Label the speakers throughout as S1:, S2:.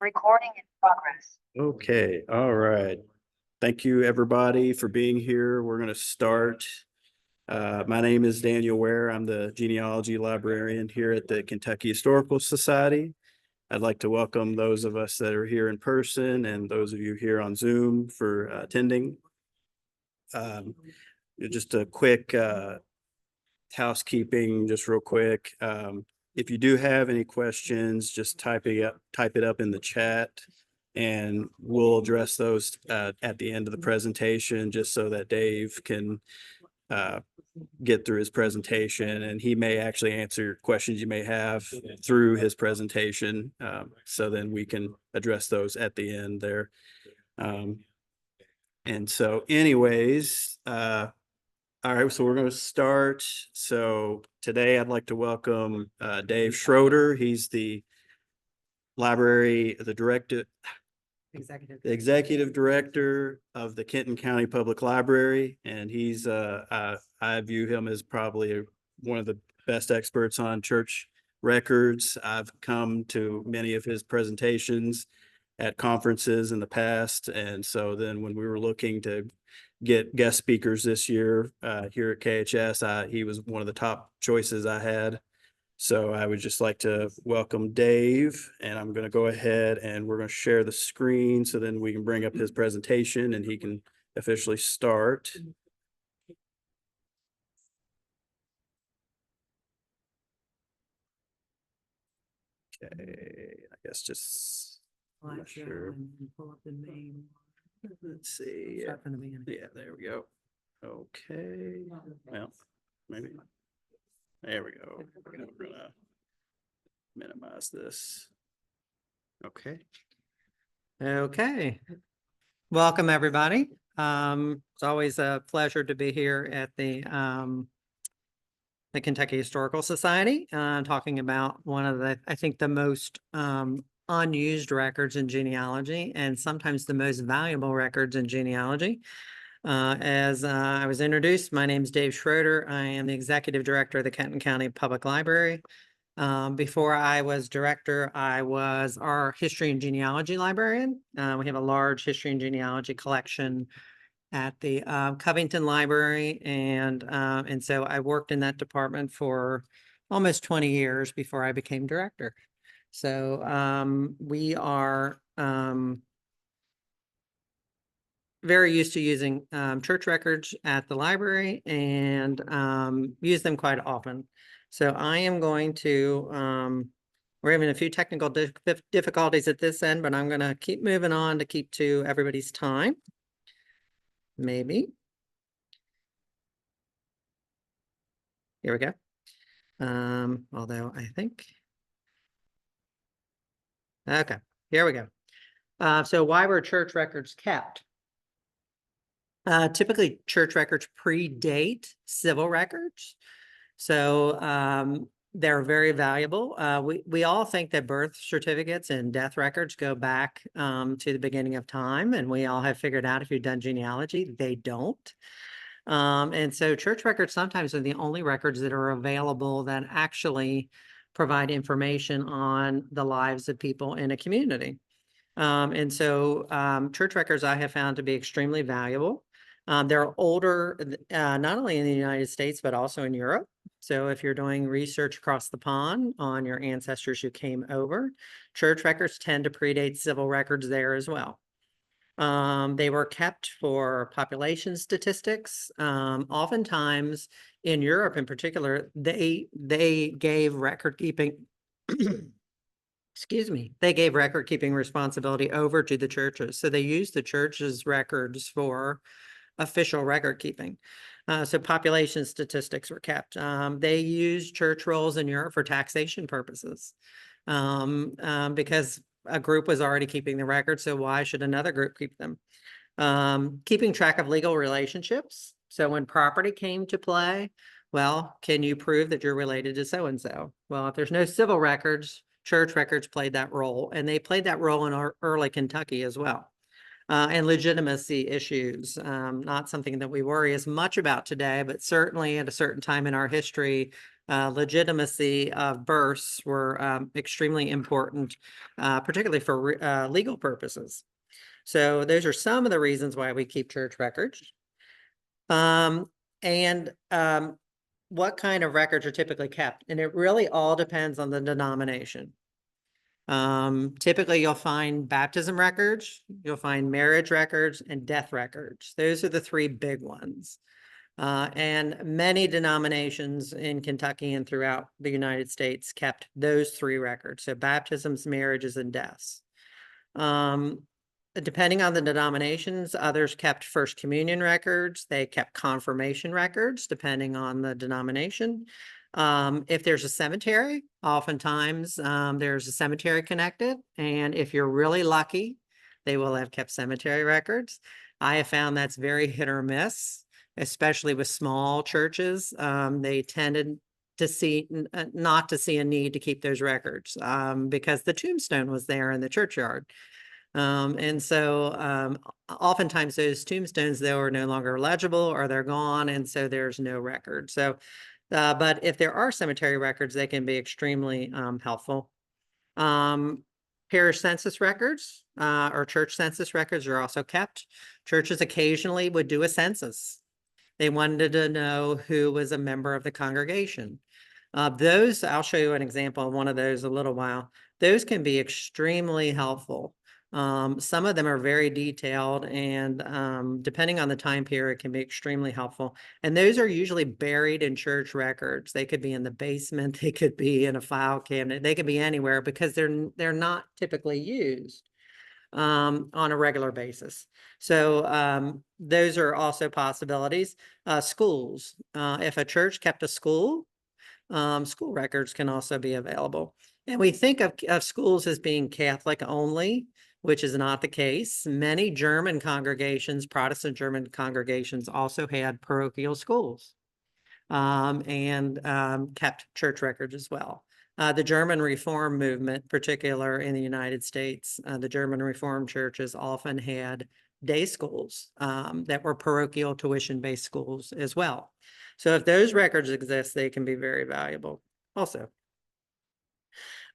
S1: Recording in progress.
S2: Okay, all right. Thank you, everybody, for being here. We're going to start. My name is Daniel Ware. I'm the genealogy librarian here at the Kentucky Historical Society. I'd like to welcome those of us that are here in person and those of you here on Zoom for attending. Just a quick housekeeping, just real quick. If you do have any questions, just type it up in the chat, and we'll address those at the end of the presentation, just so that Dave can get through his presentation, and he may actually answer questions you may have through his presentation. So then we can address those at the end there. And so anyways, all right, so we're going to start. So today I'd like to welcome Dave Schroeder. He's the executive director of the Kenton County Public Library, and he's I view him as probably one of the best experts on church records. I've come to many of his presentations at conferences in the past, and so then when we were looking to get guest speakers this year here at KHS, he was one of the top choices I had. So I would just like to welcome Dave, and I'm going to go ahead and we're going to share the screen so then we can bring up his presentation and he can officially start. Okay, I guess just I'm not sure.
S3: Pull up the main.
S2: Let's see. Yeah, there we go. Okay. Well, maybe. There we go. We're gonna minimize this. Okay.
S3: Okay. Welcome, everybody. It's always a pleasure to be here at the Kentucky Historical Society, talking about one of the, I think, the most unused records in genealogy, and sometimes the most valuable records in genealogy. As I was introduced, my name is Dave Schroeder. I am the executive director of the Kenton County Public Library. Before I was director, I was our history and genealogy librarian. We have a large history and genealogy collection at the Covington Library, and so I worked in that department for almost 20 years before I became director. So we are very used to using church records at the library and use them quite often. So I am going to, we're having a few technical difficulties at this end, but I'm going to keep moving on to keep to everybody's time. Maybe. Here we go. Although I think. Okay, here we go. So why were church records kept? Typically, church records predate civil records. So they're very valuable. We all think that birth certificates and death records go back to the beginning of time, and we all have figured out if you've done genealogy, they don't. And so church records sometimes are the only records that are available that actually provide information on the lives of people in a community. And so church records I have found to be extremely valuable. They're older, not only in the United States, but also in Europe. So if you're doing research across the pond on your ancestors who came over, church records tend to predate civil records there as well. They were kept for population statistics. Oftentimes in Europe in particular, they gave record keeping, excuse me, they gave record keeping responsibility over to the churches. So they used the church's records for official record keeping. So population statistics were kept. They used church rolls in Europe for taxation purposes because a group was already keeping the record. So why should another group keep them? Keeping track of legal relationships. So when property came to play, well, can you prove that you're related to so-and-so? Well, if there's no civil records, church records played that role, and they played that role in our early Kentucky as well. And legitimacy issues, not something that we worry as much about today, but certainly at a certain time in our history, legitimacy of births were extremely important, particularly for legal purposes. So those are some of the reasons why we keep church records. And what kind of records are typically kept? And it really all depends on the denomination. Typically you'll find baptism records, you'll find marriage records, and death records. Those are the three big ones. And many denominations in Kentucky and throughout the United States kept those three records. So baptisms, marriages, and deaths. Depending on the denominations, others kept First Communion records. They kept confirmation records, depending on the denomination. If there's a cemetery, oftentimes there's a cemetery connected. And if you're really lucky, they will have kept cemetery records. I have found that's very hit or miss, especially with small churches. They tended to see not to see a need to keep those records because the tombstone was there in the churchyard. And so oftentimes those tombstones, though, are no longer legible or they're gone. And so there's no record. So, but if there are cemetery records, they can be extremely helpful. Parish census records or church census records are also kept. Churches occasionally would do a census. They wanted to know who was a member of the congregation. Those, I'll show you an example of one of those a little while. Those can be extremely helpful. Some of them are very detailed and depending on the time period can be extremely helpful. And those are usually buried in church records. They could be in the basement, they could be in a file cabinet, they could be anywhere because they're not typically used on a regular basis. So those are also possibilities. Schools, if a church kept a school, school records can also be available. And we think of schools as being Catholic only, which is not the case. Many German congregations, Protestant German congregations, also had parochial schools and kept church records as well. The German Reform movement, particular in the United States, the German Reformed churches often had day schools that were parochial tuition-based schools as well. So if those records exist, they can be very valuable also.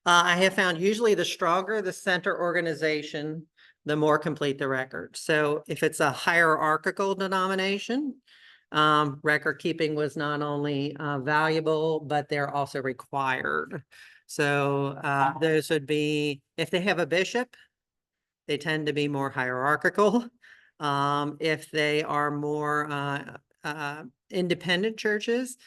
S3: I have found usually the stronger the center organization, the more complete the record. So if it's a hierarchical denomination, record keeping was not only valuable, but they're also required. So those would be, if they have a bishop, they tend to be more hierarchical. If they are more independent churches,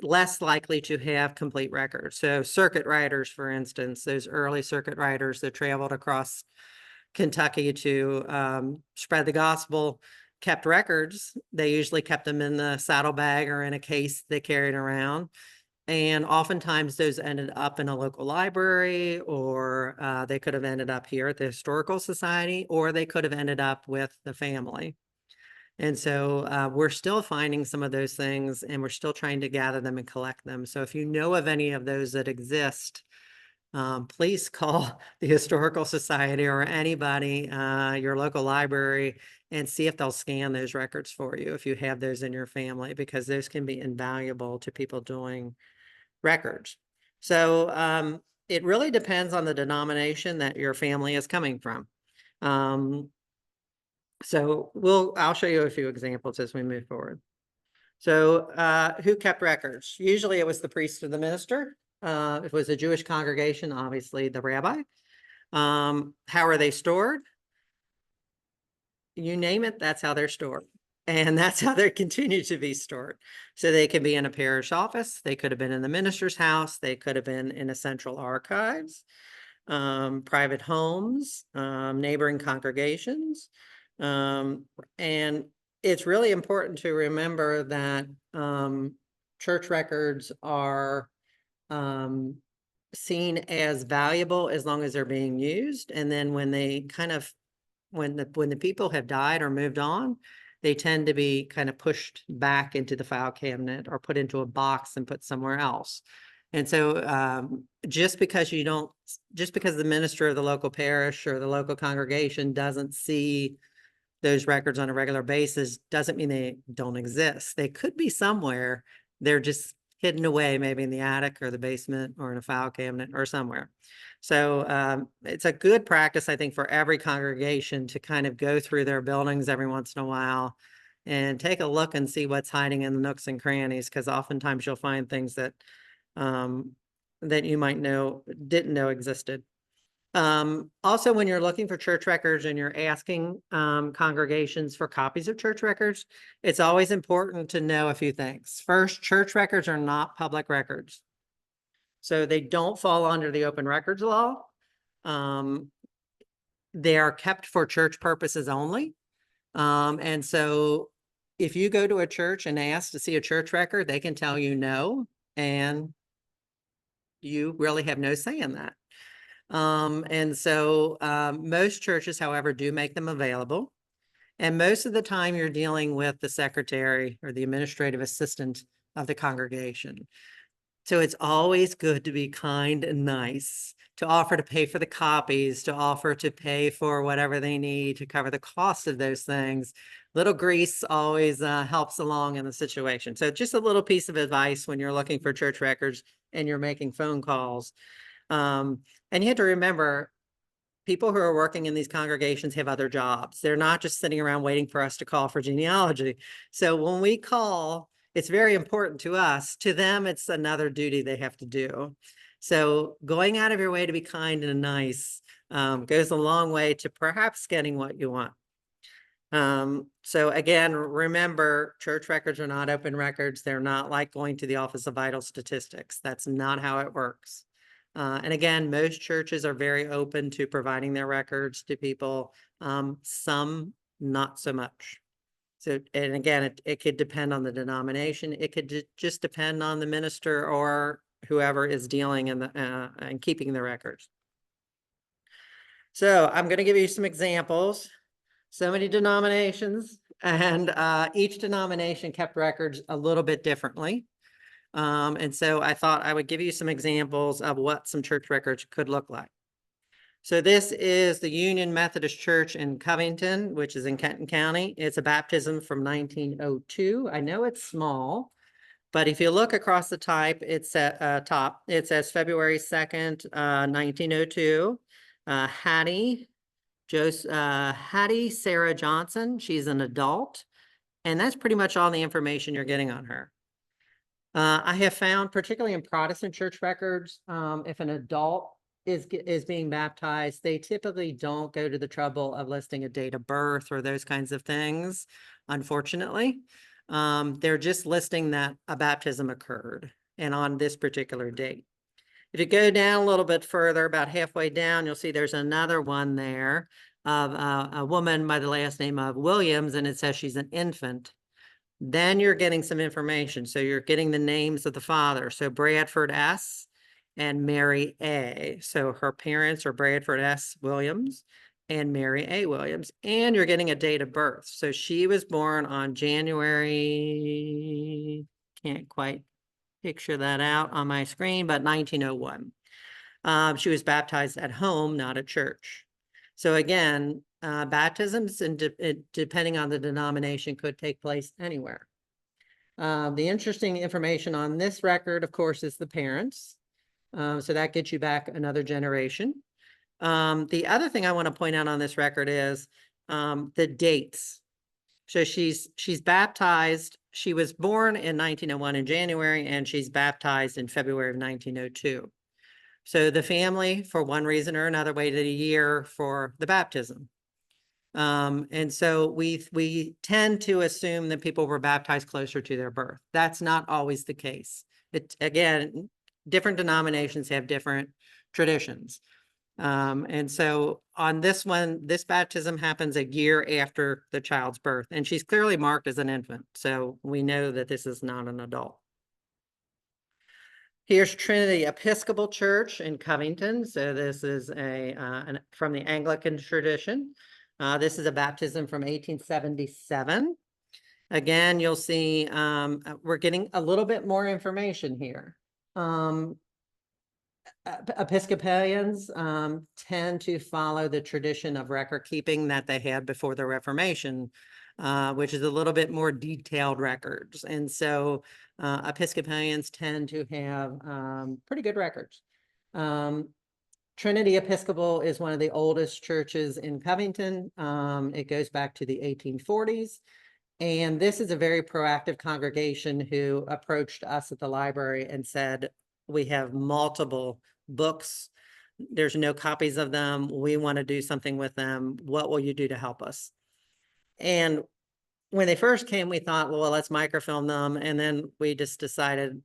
S3: less likely to have complete records. So circuit riders, for instance, those early circuit riders that traveled across Kentucky to spread the gospel, kept records. They usually kept them in the saddlebag or in a case they carried around. And oftentimes those ended up in a local library, or they could have ended up here at the Historical Society, or they could have ended up with the family. And so we're still finding some of those things and we're still trying to gather them and collect them. So if you know of any of those that exist, please call the Historical Society or anybody, your local library, and see if they'll scan those records for you if you have those in your family, because those can be invaluable to people doing records. So it really depends on the denomination that your family is coming from. So I'll show you a few examples as we move forward. So who kept records? Usually it was the priest or the minister. If it was a Jewish congregation, obviously the rabbi. How are they stored? You name it, that's how they're stored. And that's how they continue to be stored. So they could be in a parish office. They could have been in the minister's house. They could have been in a central archives, private homes, neighboring congregations. And it's really important to remember that church records are seen as valuable as long as they're being used. And then when they kind of, when the people have died or moved on, they tend to be kind of pushed back into the file cabinet or put into a box and put somewhere else. And so just because the minister of the local parish or the local congregation doesn't see those records on a regular basis doesn't mean they don't exist. They could be somewhere. They're just hidden away, maybe in the attic or the basement or in a file cabinet or somewhere. So it's a good practice, I think, for every congregation to kind of go through their buildings every once in a while and take a look and see what's hiding in the nooks and crannies, because oftentimes you'll find things that that you might didn't know existed. Also, when you're looking for church records and you're asking congregations for copies of church records, it's always important to know a few things. First, church records are not public records. So they don't fall under the open records law. They are kept for church purposes only. And so if you go to a church and ask to see a church record, they can tell you no, and you really have no say in that. Most churches, however, do make them available. And most of the time you're dealing with the secretary or the administrative assistant of the congregation. So it's always good to be kind and nice, to offer to pay for the copies, to offer to pay for whatever they need to cover the cost of those things. Little grease always helps along in the situation. So just a little piece of advice when you're looking for church records and you're making phone calls. And you have to remember, people who are working in these congregations have other jobs. They're not just sitting around waiting for us to call for genealogy. So when we call, it's very important to us. To them, it's another duty they have to do. So going out of your way to be kind and nice goes a long way to perhaps getting what you want. So again, remember, church records are not open records. They're not like going to the Office of Vital Statistics. That's not how it works. And again, most churches are very open to providing their records to people. Some not so much. So, and again, it could depend on the denomination. It could just depend on the minister or whoever is dealing in and keeping the records. So I'm going to give you some examples. So many denominations, and each denomination kept records a little bit differently. And so I thought I would give you some examples of what some church records could look like. So this is the Union Methodist Church in Covington, which is in Kenton County. It's a baptism from 1902. I know it's small, but if you look across the type, it's at top. It says February 2nd, 1902. Hattie Sarah Johnson. She's an adult, and that's pretty much all the information you're getting on her. I have found, particularly in Protestant church records, if an adult is being baptized, they typically don't go to the trouble of listing a date of birth or those kinds of things, unfortunately. They're just listing that a baptism occurred and on this particular date. If you go down a little bit further, about halfway down, you'll see there's another one there of a woman by the last name of Williams, and it says she's an infant. Then you're getting some information. So you're getting the names of the father. So Bradford S. and Mary A. So her parents are Bradford S. Williams and Mary A. Williams. And you're getting a date of birth. So she was born on January, can't quite picture that out on my screen, but 1901. She was baptized at home, not at church. So again, baptisms, and depending on the denomination, could take place anywhere. The interesting information on this record, of course, is the parents. So that gets you back another generation. The other thing I want to point out on this record is the dates. So she's baptized. She was born in 1901 in January, and she's baptized in February of 1902. So the family, for one reason or another, waited a year for the baptism. And so we tend to assume that people were baptized closer to their birth. That's not always the case. Again, different denominations have different traditions. And so on this one, this baptism happens a year after the child's birth, and she's clearly marked as an infant. So we know that this is not an adult. Here's Trinity Episcopal Church in Covington. So this is from the Anglican tradition. This is a baptism from 1877. Again, you'll see we're getting a little bit more information here. Episcopalians tend to follow the tradition of record keeping that they had before the Reformation. which is a little bit more detailed records. And so Episcopalians tend to have pretty good records. Trinity Episcopal is one of the oldest churches in Covington. It goes back to the 1840s. And this is a very proactive congregation who approached us at the library and said, we have multiple books. There's no copies of them. We want to do something with them. What will you do to help us? And when they first came, we thought, well, let's microfilm them. And then we just decided,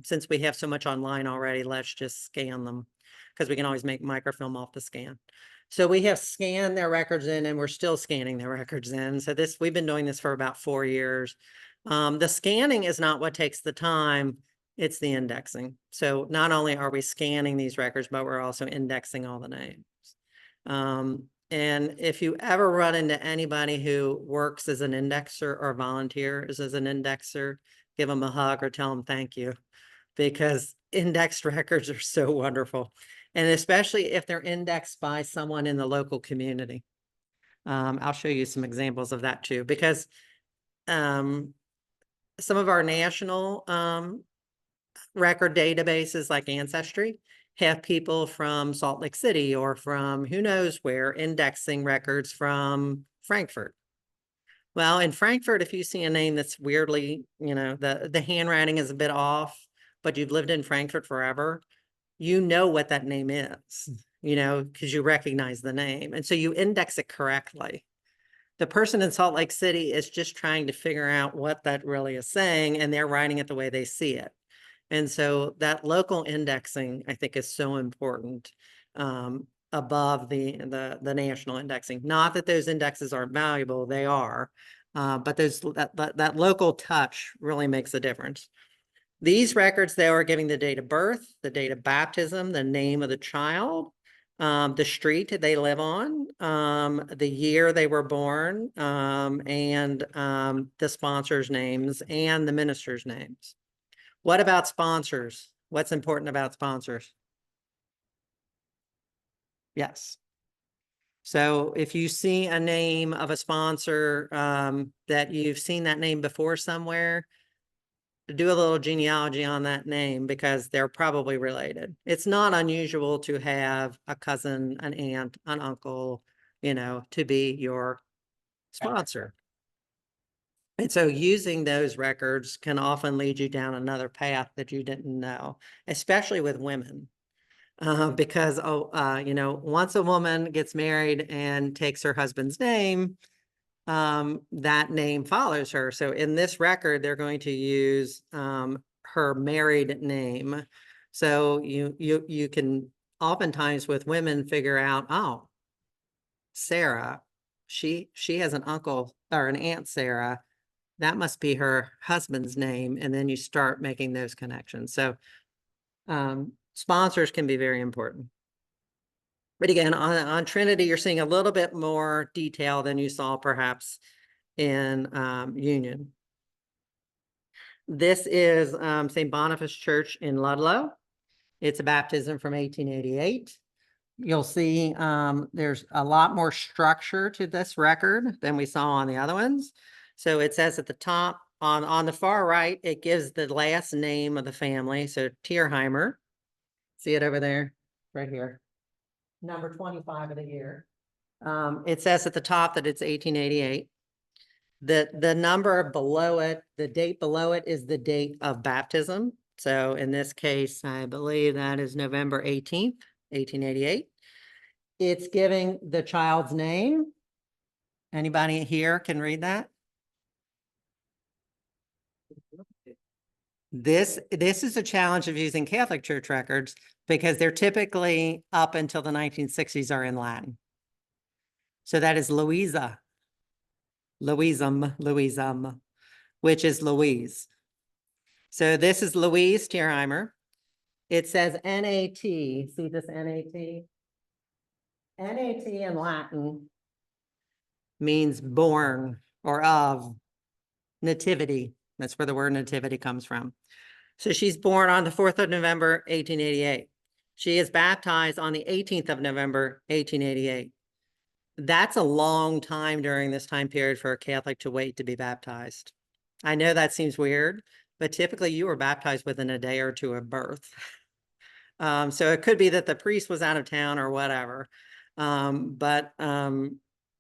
S3: since we have so much online already, let's just scan them, because we can always make microfilm off the scan. So we have scanned their records in, and we're still scanning their records in. So we've been doing this for about 4 years. The scanning is not what takes the time, it's the indexing. So not only are we scanning these records, but we're also indexing all the names. And if you ever run into anybody who works as an indexer or volunteers as an indexer, give them a hug or tell them thank you, because indexed records are so wonderful. And especially if they're indexed by someone in the local community. I'll show you some examples of that too, because some of our national record databases like Ancestry have people from Salt Lake City or from who knows where indexing records from Frankfurt. Well, in Frankfurt, if you see a name that's weirdly, the handwriting is a bit off, but you've lived in Frankfurt forever, you know what that name is, because you recognize the name. And so you index it correctly. The person in Salt Lake City is just trying to figure out what that really is saying, and they're writing it the way they see it. And so that local indexing, I think, is so important above the national indexing. Not that those indexes aren't valuable, they are, but that local touch really makes a difference. These records, they are giving the date of birth, the date of baptism, the name of the child, the street they live on, the year they were born, and the sponsors' names and the ministers' names. What about sponsors? What's important about sponsors? Yes. So if you see a name of a sponsor that you've seen that name before somewhere, do a little genealogy on that name, because they're probably related. It's not unusual to have a cousin, an aunt, an uncle, to be your sponsor. And so using those records can often lead you down another path that you didn't know, especially with women. Because, once a woman gets married and takes her husband's name, that name follows her. So in this record, they're going to use her married name. So you can oftentimes with women figure out, oh, Sarah, she has an uncle or an aunt Sarah. That must be her husband's name. And then you start making those connections. So sponsors can be very important. But again, on Trinity, you're seeing a little bit more detail than you saw perhaps in Union. This is St. Boniface Church in Ludlow. It's a baptism from 1888. You'll see there's a lot more structure to this record than we saw on the other ones. So it says at the top, on the far right, it gives the last name of the family. So Tierheimer, see it over there, right here. Number 25 of the year. It says at the top that it's 1888. The number below it, the date below it is the date of baptism. So in this case, I believe that is November 18th, 1888. It's giving the child's name. Anybody here can read that? This is a challenge of using Catholic Church records, because they're typically up until the 1960s are in Latin. So that is Louisa, which is Louise. So this is Louise Tierheimer. It says NAT. See this NAT? NAT in Latin means born or of, nativity. That's where the word nativity comes from. So she's born on the 4th of November, 1888. She is baptized on the 18th of November, 1888. That's a long time during this time period for a Catholic to wait to be baptized. I know that seems weird, but typically you were baptized within a day or two of birth. So it could be that the priest was out of town or whatever. But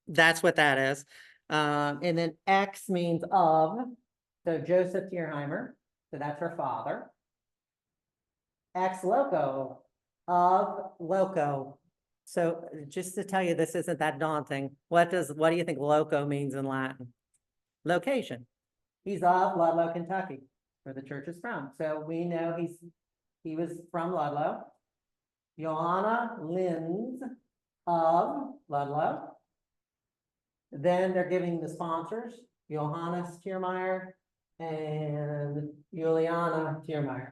S3: that's what that is. And then X means of, so Joseph Tierheimer, so that's her father. Ex loco, of loco. So just to tell you, this isn't that daunting. What do you think loco means in Latin? Location. He's of Ludlow, Kentucky, where the church is from. So we know he was from Ludlow. Johanna Linz of Ludlow. Then they're giving the sponsors, Johannes Tiermeyer and Juliana Tiermeyer.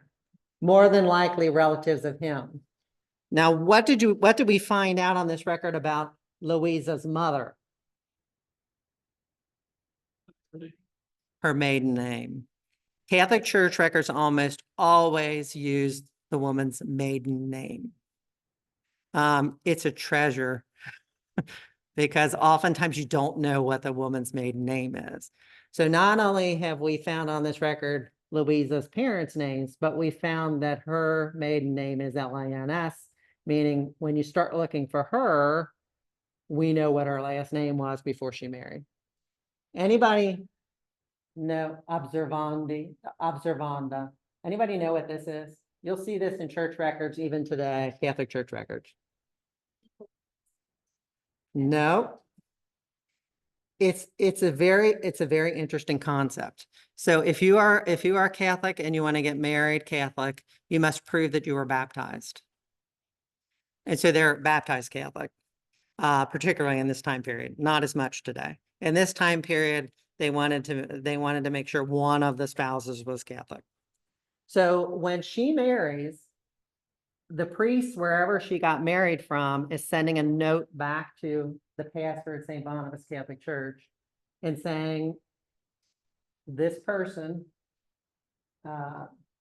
S3: More than likely relatives of him. Now, what did we find out on this record about Louisa's mother? Her maiden name. Catholic Church records almost always use the woman's maiden name. It's a treasure because oftentimes you don't know what the woman's maiden name is. So not only have we found on this record Louisa's parents' names, but we found that her maiden name is Lins, meaning when you start looking for her, we know what her last name was before she married. Anybody know observanda? Anybody know what this is? You'll see this in church records even today, Catholic church records. No. It's a very interesting concept. So if you are Catholic and you want to get married Catholic, you must prove that you were baptized. And so they're baptized Catholic, particularly in this time period, not as much today. In this time period, they wanted to make sure one of the spouses was Catholic. So when she marries, the priest, wherever she got married from, is sending a note back to the pastor at St. Boniface Catholic Church and saying, this person,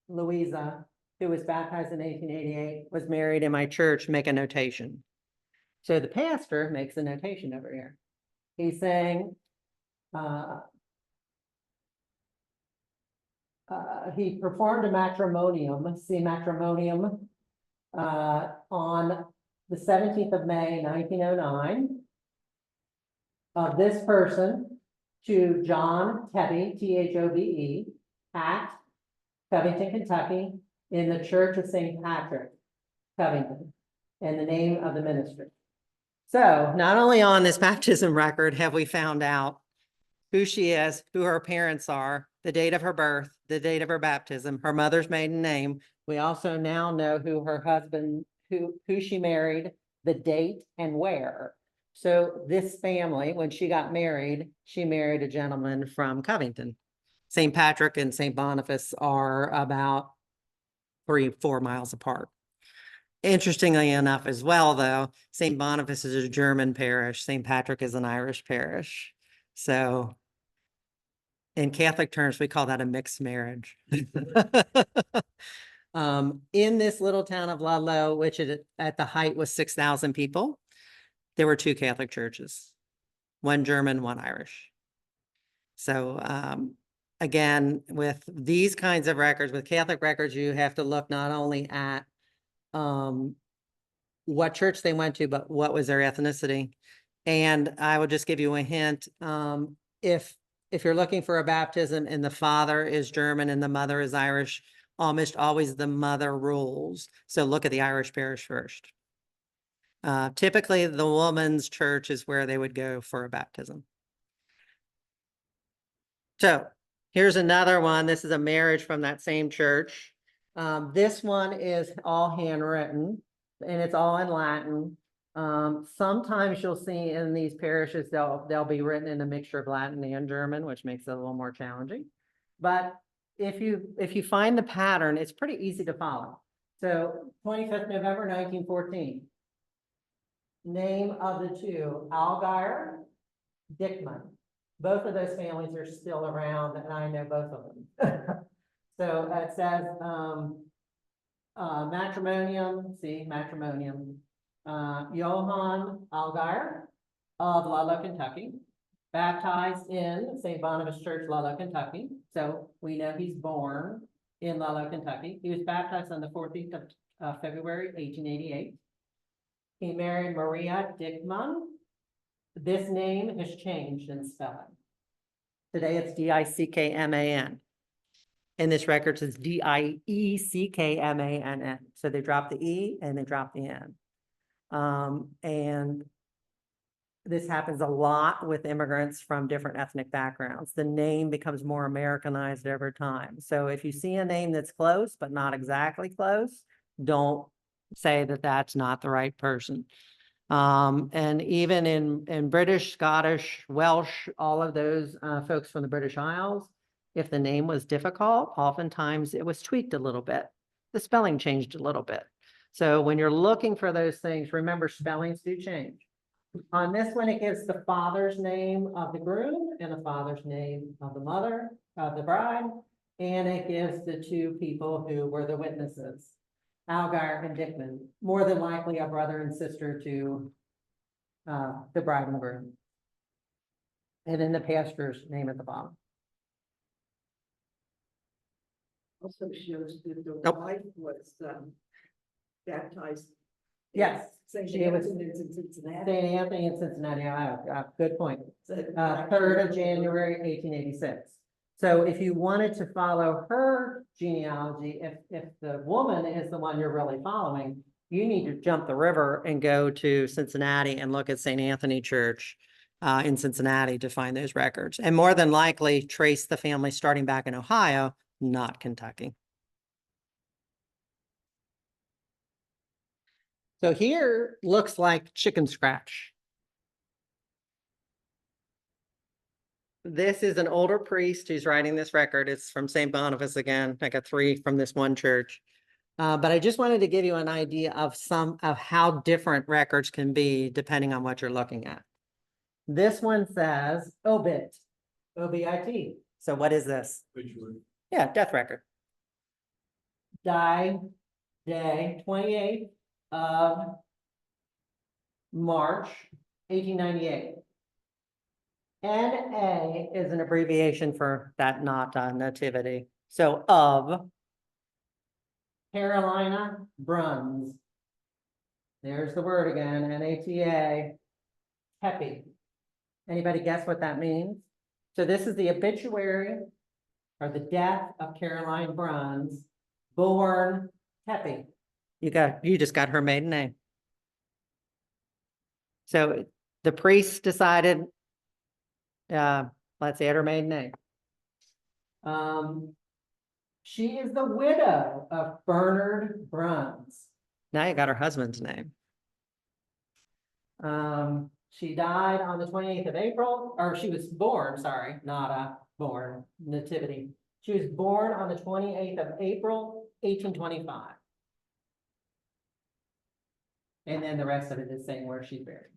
S3: Louisa, who was baptized in 1888, was married in my church, make a notation. So the pastor makes a notation over here. He's saying, he performed a matrimonium, see matrimonium, on the 17th of May, 1909, of this person to John Tebbe, Thove, at Covington, Kentucky, in the Church of St. Patrick, Covington, and the name of the ministry. So not only on this baptism record have we found out who she is, who her parents are, the date of her birth, the date of her baptism, her mother's maiden name. We also now know who her husband, who she married, the date and where. So this family, when she got married, she married a gentleman from Covington. St. Patrick and St. Boniface are about 3-4 miles apart. Interestingly enough as well, though, St. Boniface is a German parish. St. Patrick is an Irish parish. So in Catholic terms, we call that a mixed marriage. In this little town of Ludlow, which at the height was 6,000 people, there were 2 Catholic churches, one German, one Irish. So again, with these kinds of records, with Catholic records, you have to look not only at what church they went to, but what was their ethnicity. And I will just give you a hint. If you're looking for a baptism and the father is German and the mother is Irish, almost always the mother rules. So look at the Irish parish first. Typically, the woman's church is where they would go for a baptism. So here's another one. This is a marriage from that same church. This one is all handwritten and it's all in Latin. Sometimes you'll see in these parishes, they'll be written in a mixture of Latin and German, which makes it a little more challenging. But if you find the pattern, it's pretty easy to follow. So 25th November, 1914. Name of the two, Algire, Dickman. Both of those families are still around, and I know both of them. So it says matrimonium, see, matrimonium. Johann Algire of Ludlow, Kentucky, baptized in St. Barnabas Church, Ludlow, Kentucky. So we know he's born in Ludlow, Kentucky. He was baptized on the 14th of February, 1888. He married Maria Dickman. This name has changed in spelling. Today it's Dickman. In this record, it's Dieckamann. So they dropped the E and they dropped the N. And this happens a lot with immigrants from different ethnic backgrounds. The name becomes more Americanized over time. So if you see a name that's close, but not exactly close, don't say that that's not the right person. And even in British, Scottish, Welsh, all of those folks from the British Isles, if the name was difficult, oftentimes it was tweaked a little bit. The spelling changed a little bit. So when you're looking for those things, remember spellings do change. On this one, it gives the father's name of the groom and the father's name of the mother of the bride. And it gives the two people who were the witnesses, Algar and Dickman, more than likely a brother and sister to the bride and groom. And then the pastor's name at the bottom.
S1: Also shows that the
S3: Nope.
S1: wife was baptized.
S3: Yes,
S1: St.
S3: she was-
S1: Anthony's in Cincinnati.
S3: St. Anthony in Cincinnati, good point.
S1: So,
S3: 3rd of January, 1886. So if you wanted to follow her genealogy, if the woman is the one you're really following, you need to jump the river and go to Cincinnati and look at St. Anthony Church in Cincinnati to find those records. And more than likely trace the family starting back in Ohio, not Kentucky. So here looks like chicken scratch. This is an older priest who's writing this record. It's from St. Boniface again. I got 3 from this one church. But I just wanted to give you an idea of some of how different records can be depending on what you're looking at. This one says obit, O-B-I-T. So what is this? Yeah, death record. Died day 28th of March, 1898. NA is an abbreviation for that not nativity. So of Carolina Bruns. There's the word again, N-A-T-A, Tepe. Anybody guess what that means? So this is the obituary or the death of Caroline Bruns, born Tepe. You just got her maiden name. So the priest decided, let's add her maiden name. She is the widow of Bernard Bruns. Now you got her husband's name. She died on the 28th of April, or she was born, sorry, not born, nativity. She was born on the 28th of April, 1825. And then the rest of it is saying where she's buried.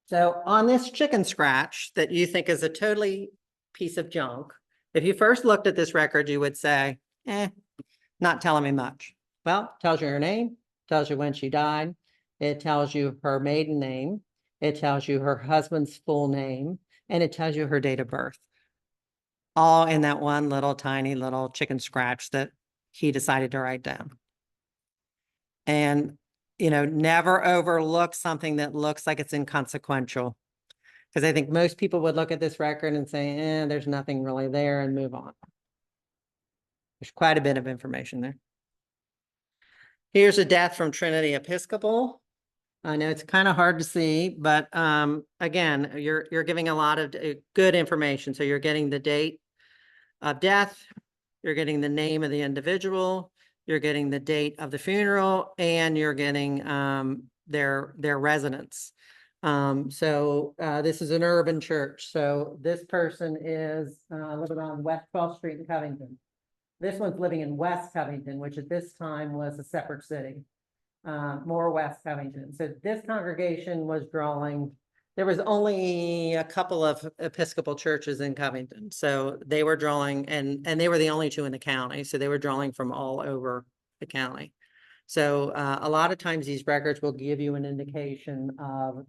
S3: So on this chicken scratch that you think is a totally piece of junk, if you first looked at this record, you would say, not telling me much. Well, it tells you her name, tells you when she died. It tells you her maiden name. It tells you her husband's full name, and it tells you her date of birth. All in that one little tiny little chicken scratch that he decided to write down. And, you know, never overlook something that looks like it's inconsequential. Because I think most people would look at this record and say, there's nothing really there, and move on. There's quite a bit of information there. Here's a death from Trinity Episcopal. I know it's kind of hard to see, but again, you're giving a lot of good information. So you're getting the date of death, you're getting the name of the individual, you're getting the date of the funeral, and you're getting their residence. So this is an urban church. So this person is living on West 12th Street in Covington. This one's living in West Covington, which at this time was a separate city, more West Covington. So this congregation was drawing, there was only a couple of Episcopal churches in Covington. So they were drawing, and they were the only 2 in the county. So they were drawing from all over the county. So a lot of times these records will give you an indication of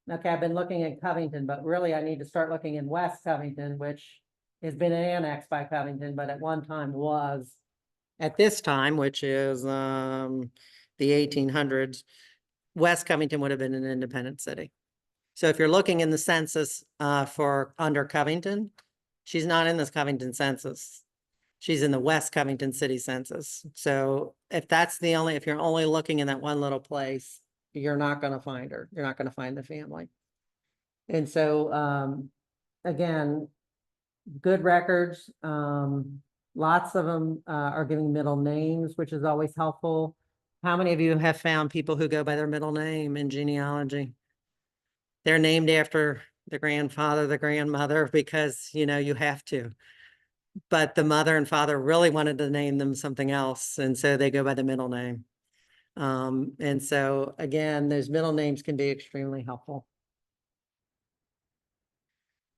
S3: Okay, I've been looking at Covington, but really I need to start looking in West Covington, which has been annexed by Covington, but at one time was. At this time, which is the 1800s, West Covington would have been an independent city. So if you're looking in the census for under Covington, she's not in this Covington census. She's in the West Covington City Census. So if that's the only, if you're only looking in that one little place, you're not going to find her. You're not going to find the family. And so, again, good records. Lots of them are giving middle names, which is always helpful. How many of you have found people who go by their middle name in genealogy? They're named after the grandfather, the grandmother, because, you know, you have to. But the mother and father really wanted to name them something else, and so they go by the middle name. And so, again, those middle names can be extremely helpful.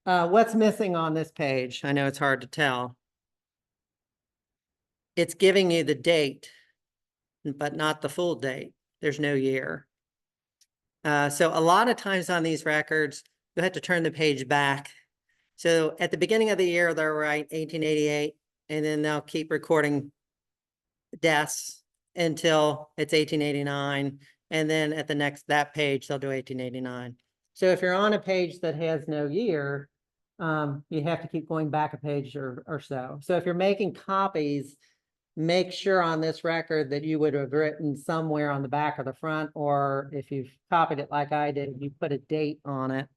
S3: What's missing on this page? I know it's hard to tell. It's giving you the date, but not the full date. There's no year. So a lot of times on these records, you have to turn the page back. So at the beginning of the year, they'll write 1888, and then they'll keep recording deaths until it's 1889. And then at the next, that page, they'll do 1889. So if you're on a page that has no year, you have to keep going back a page or so. So if you're making copies, make sure on this record that you would have written somewhere on the back or the front, or if you've copied it like I did, you put a date on it,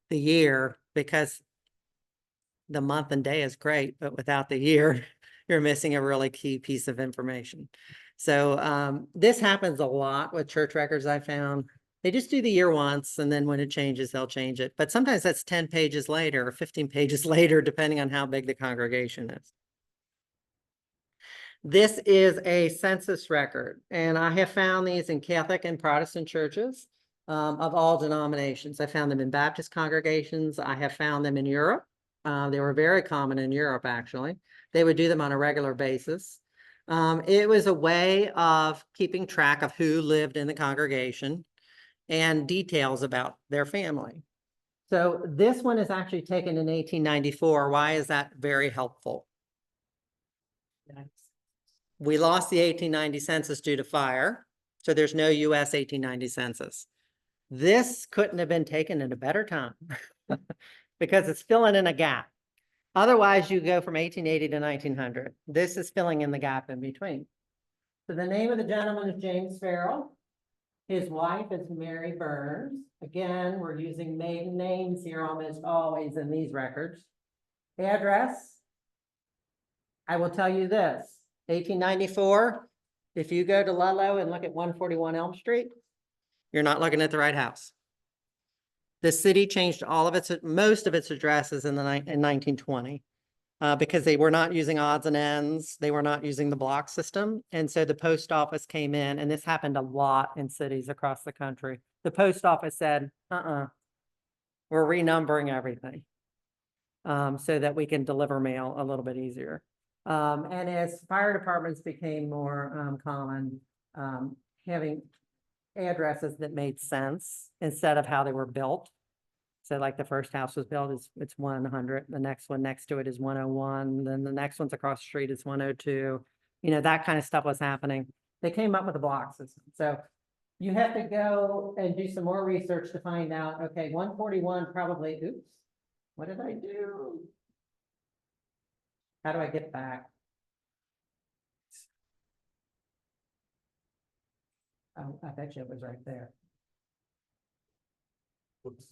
S3: the year, because the month and day is great, but without the year, you're missing a really key piece of information. So this happens a lot with church records, I found. They just do the year once, and then when it changes, they'll change it. But sometimes that's 10 pages later or 15 pages later, depending on how big the congregation is. This is a census record, and I have found these in Catholic and Protestant churches of all denominations. I found them in Baptist congregations. I have found them in Europe. They were very common in Europe, actually. They would do them on a regular basis. It was a way of keeping track of who lived in the congregation and details about their family. So this one is actually taken in 1894. Why is that very helpful? We lost the 1890 census due to fire, so there's no US 1890 census. This couldn't have been taken at a better time because it's filling in a gap. Otherwise, you go from 1880 to 1900. This is filling in the gap in between. So the name of the gentleman is James Farrell. His wife is Mary Burns. Again, we're using maiden names here almost always in these records. Address. I will tell you this, 1894, if you go to Ludlow and look at 141 Elm Street, you're not looking at the right house. The city changed most of its addresses in 1920 because they were not using odds and ends. They were not using the block system. And so the post office came in, and this happened a lot in cities across the country. The post office said, we're renumbering everything so that we can deliver mail a little bit easier. And as fire departments became more common, having addresses that made sense instead of how they were built. So like the first house was built, it's 100. The next one next to it is 101. Then the next one's across the street is 102. You know, that kind of stuff was happening. They came up with a block system. So you have to go and do some more research to find out, okay, 141 probably, oops, what did I do? How do I get back? Oh, I bet you it was right there. Oops.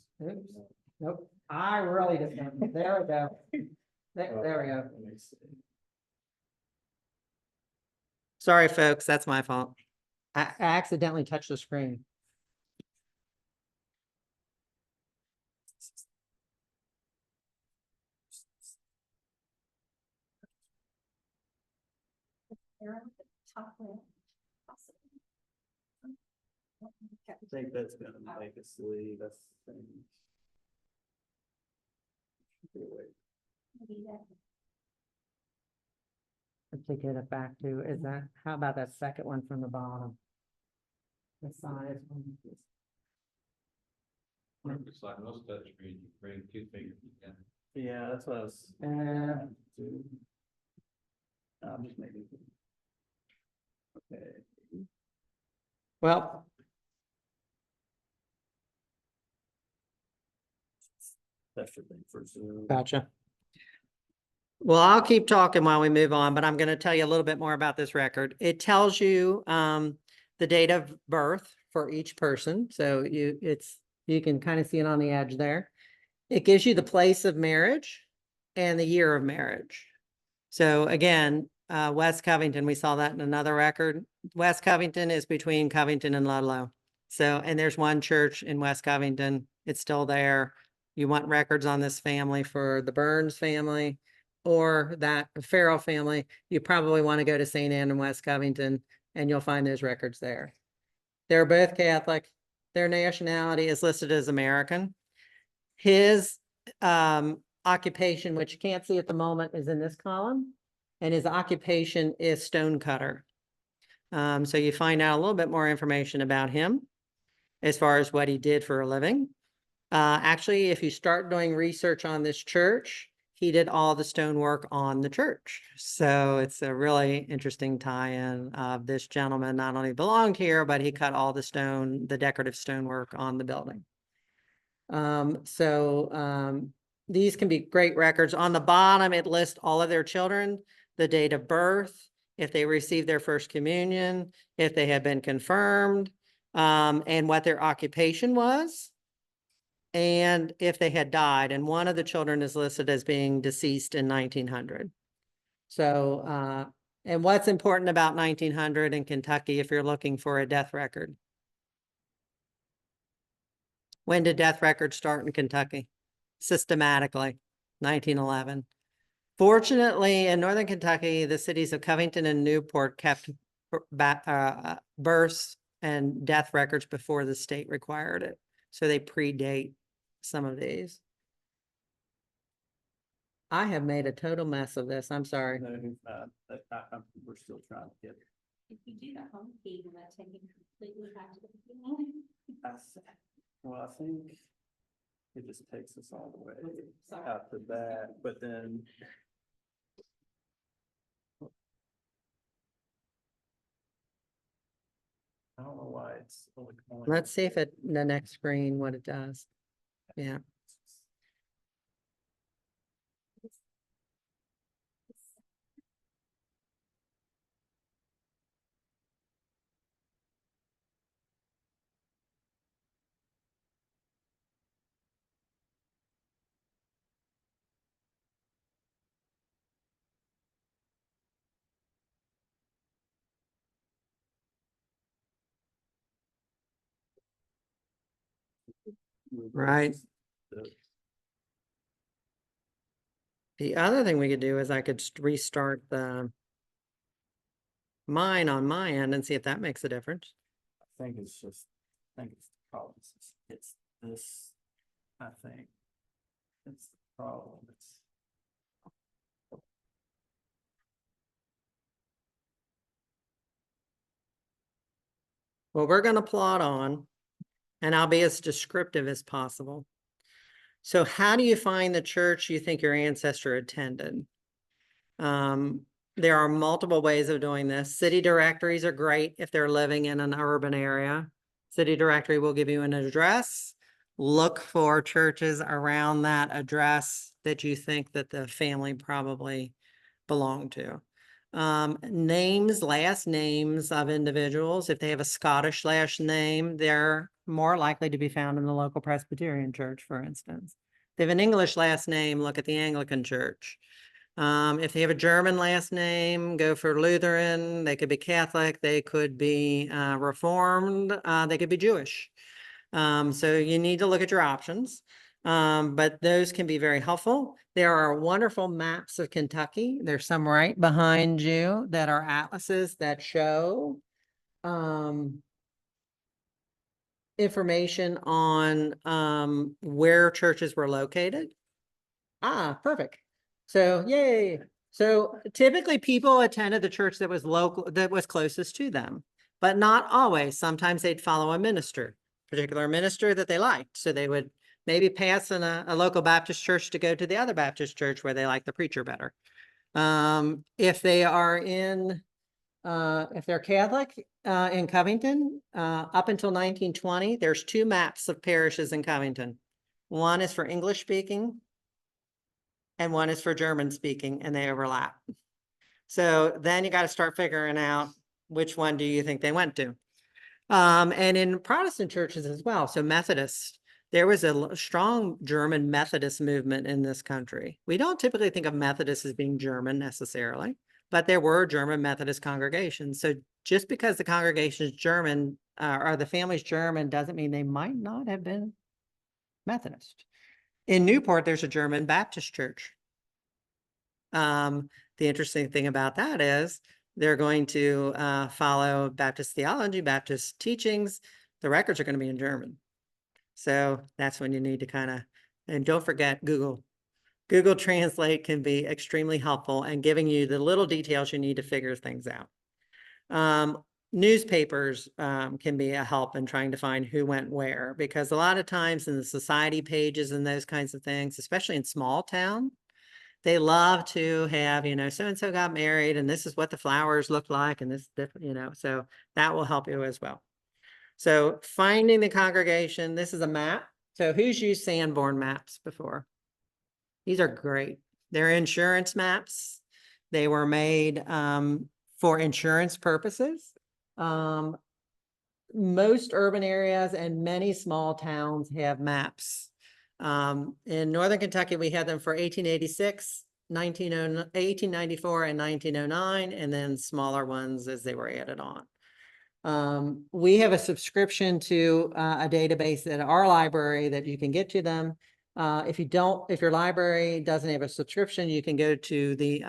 S3: Nope. I really just, there we go. There we go. Sorry, folks, that's my fault. I accidentally touched the screen.
S2: I think that's gonna make us leave. That's the thing.
S3: To get it back to, is that, how about that second one from the bottom? The size one.
S4: It's like most touchscreens, you bring two fingers together.
S2: Yeah, that's what I was. I'm just making. Okay.
S3: Well,
S2: That's the thing for Zoom.
S3: gotcha. Well, I'll keep talking while we move on, but I'm going to tell you a little bit more about this record. It tells you the date of birth for each person. So you can kind of see it on the edge there. It gives you the place of marriage and the year of marriage. So again, West Covington, we saw that in another record. West Covington is between Covington and Ludlow. So, and there's one church in West Covington. It's still there. You want records on this family for the Burns family or that Farrell family, you probably want to go to St. Anne in West Covington and you'll find those records there. They're both Catholic. Their nationality is listed as American. His occupation, which you can't see at the moment, is in this column. And his occupation is stonecutter. So you find out a little bit more information about him as far as what he did for a living. Actually, if you start doing research on this church, he did all the stonework on the church. So it's a really interesting tie-in of this gentleman not only belonged here, but he cut all the decorative stonework on the building. These can be great records. On the bottom, it lists all of their children, the date of birth, if they received their first communion, if they had been confirmed, and what their occupation was, and if they had died. And one of the children is listed as being deceased in 1900. So, and what's important about 1900 in Kentucky if you're looking for a death record? When did death records start in Kentucky? Systematically, 1911. Fortunately, in Northern Kentucky, the cities of Covington and Newport kept births and death records before the state required it. So they predate some of these. I have made a total mess of this. I'm sorry.
S2: No, we're still trying to get.
S5: If you do that home feed, will that take you completely back to the beginning?
S2: Well, I think it just takes us all the way
S5: Sorry.
S2: out to that, but then. I don't know why it's only.
S3: Let's see if it, the next screen, what it does. Yeah. Right. The other thing we could do is I could restart mine on my end and see if that makes a difference.
S2: I think it's just, I think it's the problem. It's this, I think. It's the problem.
S3: Well, we're going to plot on, and I'll be as descriptive as possible. So how do you find the church you think your ancestor attended? There are multiple ways of doing this. City directories are great if they're living in an urban area. City directory will give you an address. Look for churches around that address that you think that the family probably belonged to. Names, last names of individuals. If they have a Scottish last name, they're more likely to be found in the local Presbyterian church, for instance. If they have an English last name, look at the Anglican church. If they have a German last name, go for Lutheran. They could be Catholic. They could be Reformed. They could be Jewish. So you need to look at your options. But those can be very helpful. There are wonderful maps of Kentucky. There's some right behind you that are atlases that show information on where churches were located. Ah, perfect. So yay. So typically people attended the church that was local, that was closest to them, but not always. Sometimes they'd follow a minister. particular minister that they liked. So they would maybe pass in a local Baptist church to go to the other Baptist church where they like the preacher better. If they are if they're Catholic, in Covington, up until 1920, there's 2 maps of parishes in Covington. One is for English speaking and one is for German speaking, and they overlap. So then you got to start figuring out which one do you think they went to. And in Protestant churches as well. So Methodist, there was a strong German Methodist movement in this country. We don't typically think of Methodists as being German necessarily, but there were German Methodist congregations. So just because the congregation is German or the family's German doesn't mean they might not have been Methodist. In Newport, there's a German Baptist church. The interesting thing about that is they're going to follow Baptist theology, Baptist teachings. The records are going to be in German. So that's when you need to kind of, and don't forget Google. Google Translate can be extremely helpful in giving you the little details you need to figure things out. Newspapers can be a help in trying to find who went where, because a lot of times in the society pages and those kinds of things, especially in small town, they love to have, so-and-so got married and this is what the flowers look like and this, so that will help you as well. So finding the congregation, this is a map. So who's used Sanborn maps before? These are great. They're insurance maps. They were made for insurance purposes. Most urban areas and many small towns have maps. In Northern Kentucky, we had them for 1886, 1894, and 1909, and then smaller ones as they were added on. We have a subscription to a database at our library that you can get to them. If your library doesn't have a subscription, you can go to the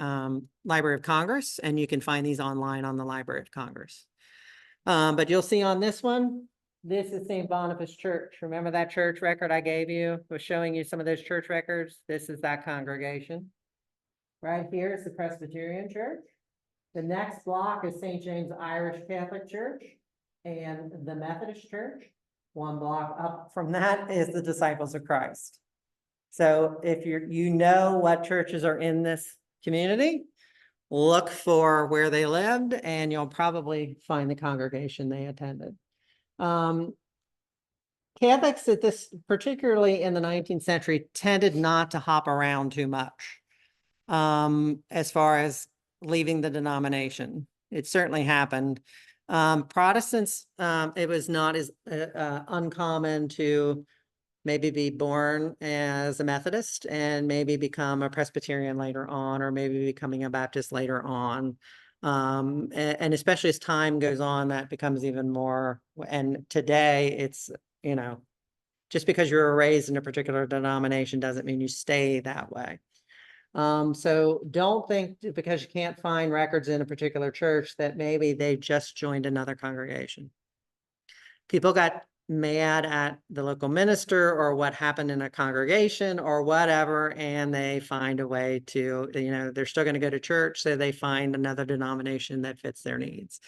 S3: Library of Congress and you can find these online on the Library of Congress. But you'll see on this one, this is St. Boniface Church. Remember that church record I gave you? I was showing you some of those church records. This is that congregation. Right here is the Presbyterian Church. The next block is St. James Irish Catholic Church and the Methodist Church. One block up from that is the Disciples of Christ. So if you know what churches are in this community, look for where they lived and you'll probably find the congregation they attended. Catholics at this, particularly in the 19th century, tended not to hop around too much as far as leaving the denomination. It certainly happened. Protestants, it was not as uncommon to maybe be born as a Methodist and maybe become a Presbyterian later on, or maybe becoming a Baptist later on. And especially as time goes on, that becomes even more. And today it's, just because you're raised in a particular denomination doesn't mean you stay that way. So don't think because you can't find records in a particular church that maybe they just joined another congregation. People got mad at the local minister or what happened in a congregation or whatever, and they find a way to, they're still going to go to church, so they find another denomination that fits their needs.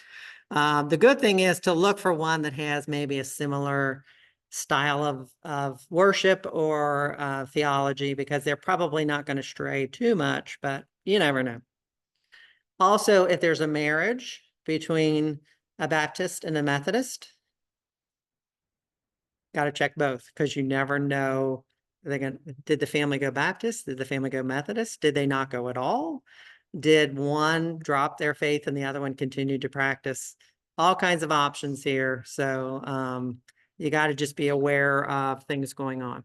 S3: The good thing is to look for one that has maybe a similar style of worship or theology, because they're probably not going to stray too much, but you never know. Also, if there's a marriage between a Baptist and a Methodist, got to check both, because you never know. Did the family go Baptist? Did the family go Methodist? Did they not go at all? Did one drop their faith and the other one continued to practice? All kinds of options here. So you got to just be aware of things going on.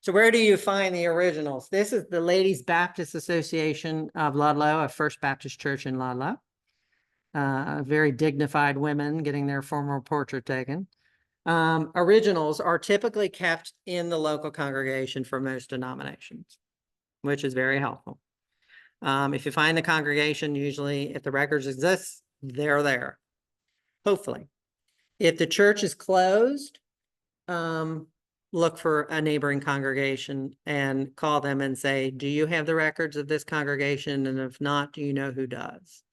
S3: So where do you find the originals? This is the Ladies Baptist Association of Ludlow, a First Baptist Church in Ludlow. Very dignified women getting their formal portrait taken. Originals are typically kept in the local congregation for most denominations, which is very helpful. If you find the congregation, usually if the records exist, they're there, hopefully. If the church is closed, look for a neighboring congregation and call them and say, do you have the records of this congregation? And if not, do you know who does?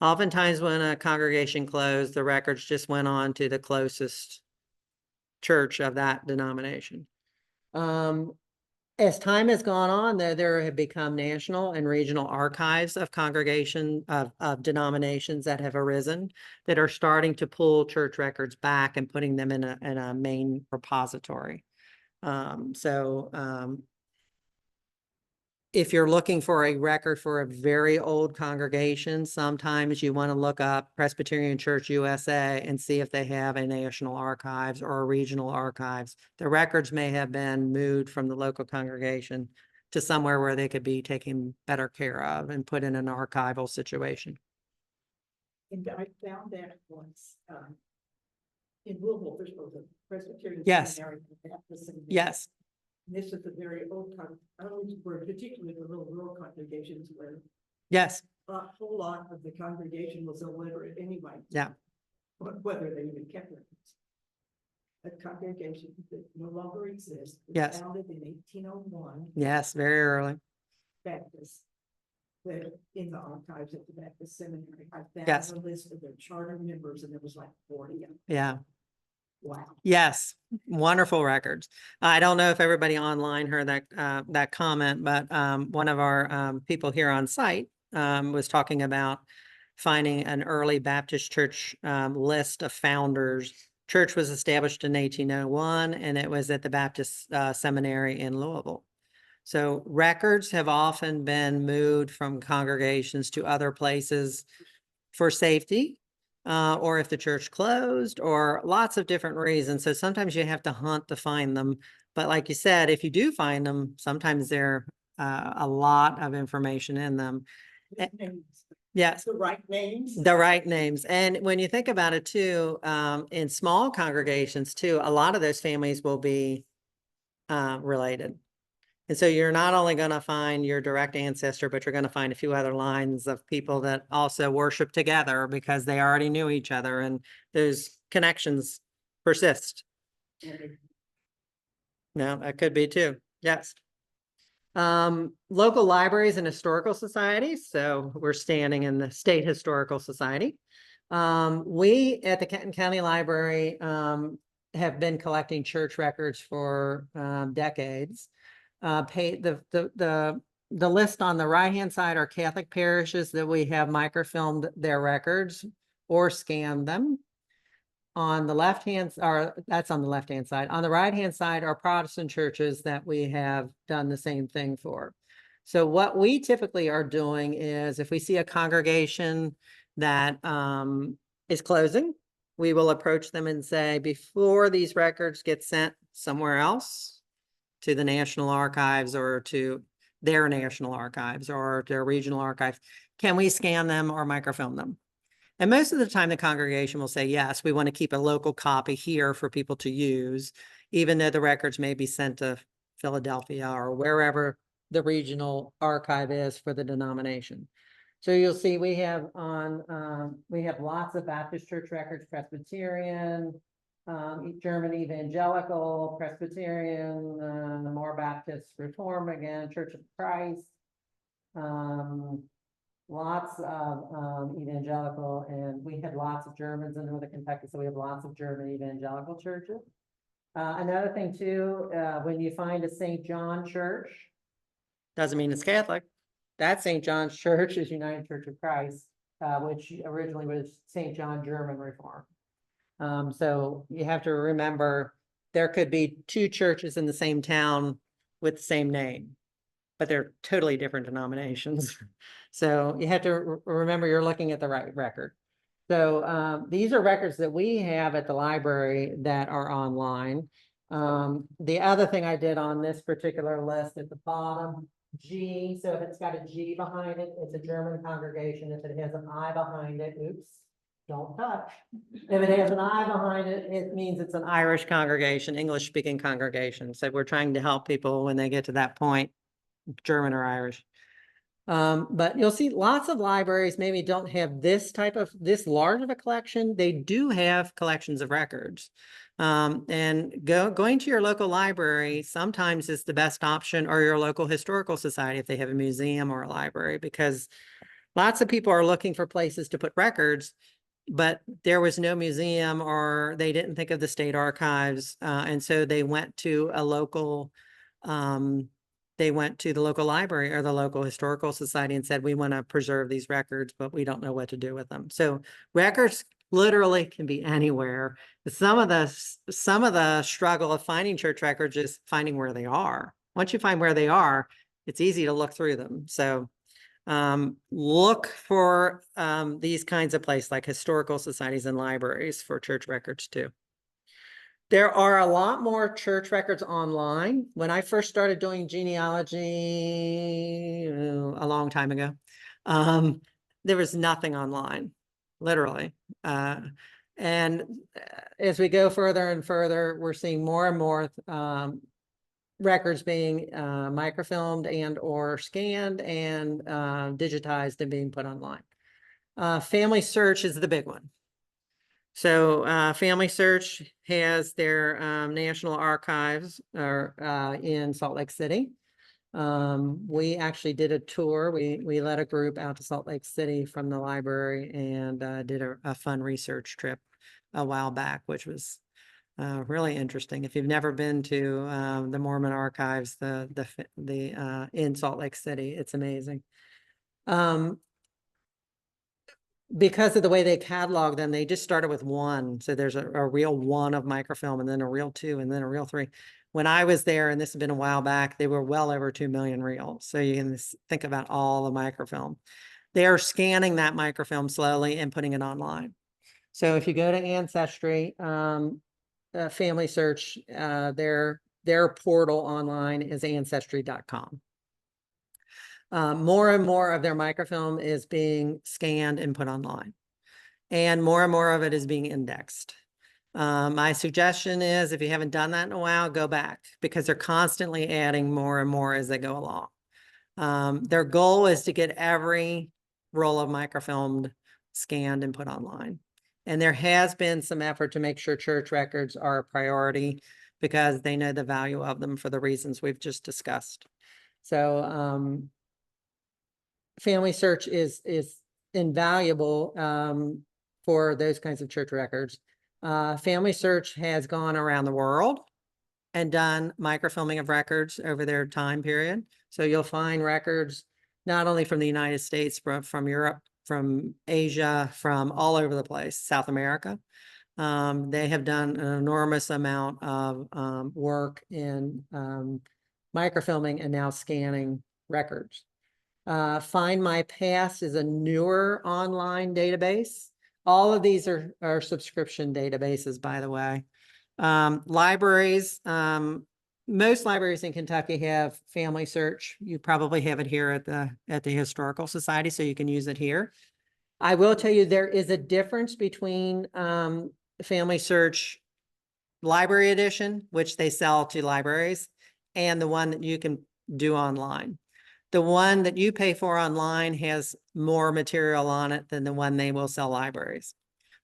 S3: Oftentimes when a congregation closed, the records just went on to the closest church of that denomination. As time has gone on, there have become national and regional archives of congregation of denominations that have arisen that are starting to pull church records back and putting them in a main repository. If you're looking for a record for a very old congregation, sometimes you want to look up Presbyterian Church USA and see if they have a national archives or a regional archives. The records may have been moved from the local congregation to somewhere where they could be taken better care of and put in an archival situation.
S1: And I found that once, in Louisville, there's both a Presbyterian.
S3: Yes.
S1: Seminary and a Baptist seminary.
S3: Yes,
S1: This is a very old, I don't use the word, particularly the little rural congregations where
S3: yes,
S1: a whole lot of the congregation was illiterate anyway.
S3: Yeah.
S1: Whether they even kept records. A congregation that no longer exists. was
S3: Yes.
S1: Founded in 1801,
S3: yes, very early.
S1: Baptist. They're in the archives at the Baptist Seminary. I
S3: Yes.
S1: found a list of their charter members and there was like 40 of them.
S3: Yeah.
S1: Wow.
S3: Yes, wonderful records. I don't know if everybody online heard that comment, but one of our people here on site was talking about finding an early Baptist church list of founders. Church was established in 1801 and it was at the Baptist Seminary in Louisville. So records have often been moved from congregations to other places for safety. Or if the church closed, or lots of different reasons. So sometimes you have to hunt to find them. But like you said, if you do find them, sometimes there a lot of information in them.
S1: Names.
S3: Yes,
S1: The right names.
S3: the right names. And when you think about it too, in small congregations too, a lot of those families will be related. And so you're not only going to find your direct ancestor, but you're going to find a few other lines of people that also worship together because they already knew each other and those connections persist. No, that could be too. Yes. Local libraries and historical societies. So we're standing in the State Historical Society. We at the Kenton County Library have been collecting church records for decades. The list on the right-hand side are Catholic parishes that we have microfilmed their records or scanned them. On the left-hand, or that's on the left-hand side. On the right-hand side are Protestant churches that we have done the same thing for. So what we typically are doing is if we see a congregation that is closing, we will approach them and say, before these records get sent somewhere else, to the National Archives or to their national archives or their regional archives, can we scan them or microfilm them? And most of the time the congregation will say, yes, we want to keep a local copy here for people to use, even though the records may be sent to Philadelphia or wherever the regional archive is for the denomination. So you'll see we have lots of Baptist church records, Presbyterian, German Evangelical, Presbyterian, more Baptist Reformed again, Church of Christ, lots of evangelical, and we had lots of Germans in Northern Kentucky, so we have lots of German evangelical churches. Another thing too, when you find a St. John church, doesn't mean it's Catholic. That St. John's Church is United Church of Christ, which originally was St. John German Reformed. So you have to remember there could be two churches in the same town with the same name, but they're totally different denominations. So you have to remember you're looking at the right record. So these are records that we have at the library that are online. The other thing I did on this particular list at the bottom, G, so if it's got a G behind it, it's a German congregation. If it has an I behind it, oops. Don't touch. If it has an I behind it, it means it's an Irish congregation, English speaking congregation. So we're trying to help people when they get to that point, German or Irish. But you'll see lots of libraries maybe don't have this large of a collection. They do have collections of records. And going to your local library sometimes is the best option, or your local historical society if they have a museum or a library, because lots of people are looking for places to put records. but there was no museum, or they didn't think of the state archives. And so they went to a local, they went to the local library or the local historical society and said, we want to preserve these records, but we don't know what to do with them. So records literally can be anywhere. Some of the struggle of finding church records is finding where they are. Once you find where they are, it's easy to look through them. So look for these kinds of places like historical societies and libraries for church records too. There are a lot more church records online. When I first started doing genealogy a long time ago, there was nothing online, literally. And as we go further and further, we're seeing more and more records being microfilmed and or scanned and digitized and being put online. Family Search is the big one. So Family Search has their National Archives in Salt Lake City. We actually did a tour. We led a group out to Salt Lake City from the library and did a fun research trip a while back, which was really interesting. If you've never been to the Mormon Archives, in Salt Lake City, it's amazing. Because of the way they catalog them, they just started with one. So there's a real one of microfilm, and then a real 2, and then a real 3. When I was there, and this has been a while back, they were well over 2 million reels. So you can think about all the microfilm. They are scanning that microfilm slowly and putting it online. So if you go to Ancestry, Family Search, their portal online is ancestry.com. More and more of their microfilm is being scanned and put online, and more of it is being indexed. My suggestion is, if you haven't done that in a while, go back, because they're constantly adding more and more as they go along. Their goal is to get every roll of microfilm scanned and put online. And there has been some effort to make sure church records are a priority, because they know the value of them for the reasons we've just discussed. So Family Search is invaluable for those kinds of church records. Family Search has gone around the world and done microfilming of records over their time period. So you'll find records not only from the United States, but from Europe, from Asia, from all over the place, South America. They have done an enormous amount of work in microfilming and now scanning records. Find My Past is a newer online database. All of these are subscription databases, by the way. Libraries, most libraries in Kentucky have Family Search. You probably have it here at the Historical Society, so you can use it here. I will tell you, there is a difference between Family Search Library Edition, which they sell to libraries, and the one that you can do online. The one that you pay for online has more material on it than the one they will sell libraries.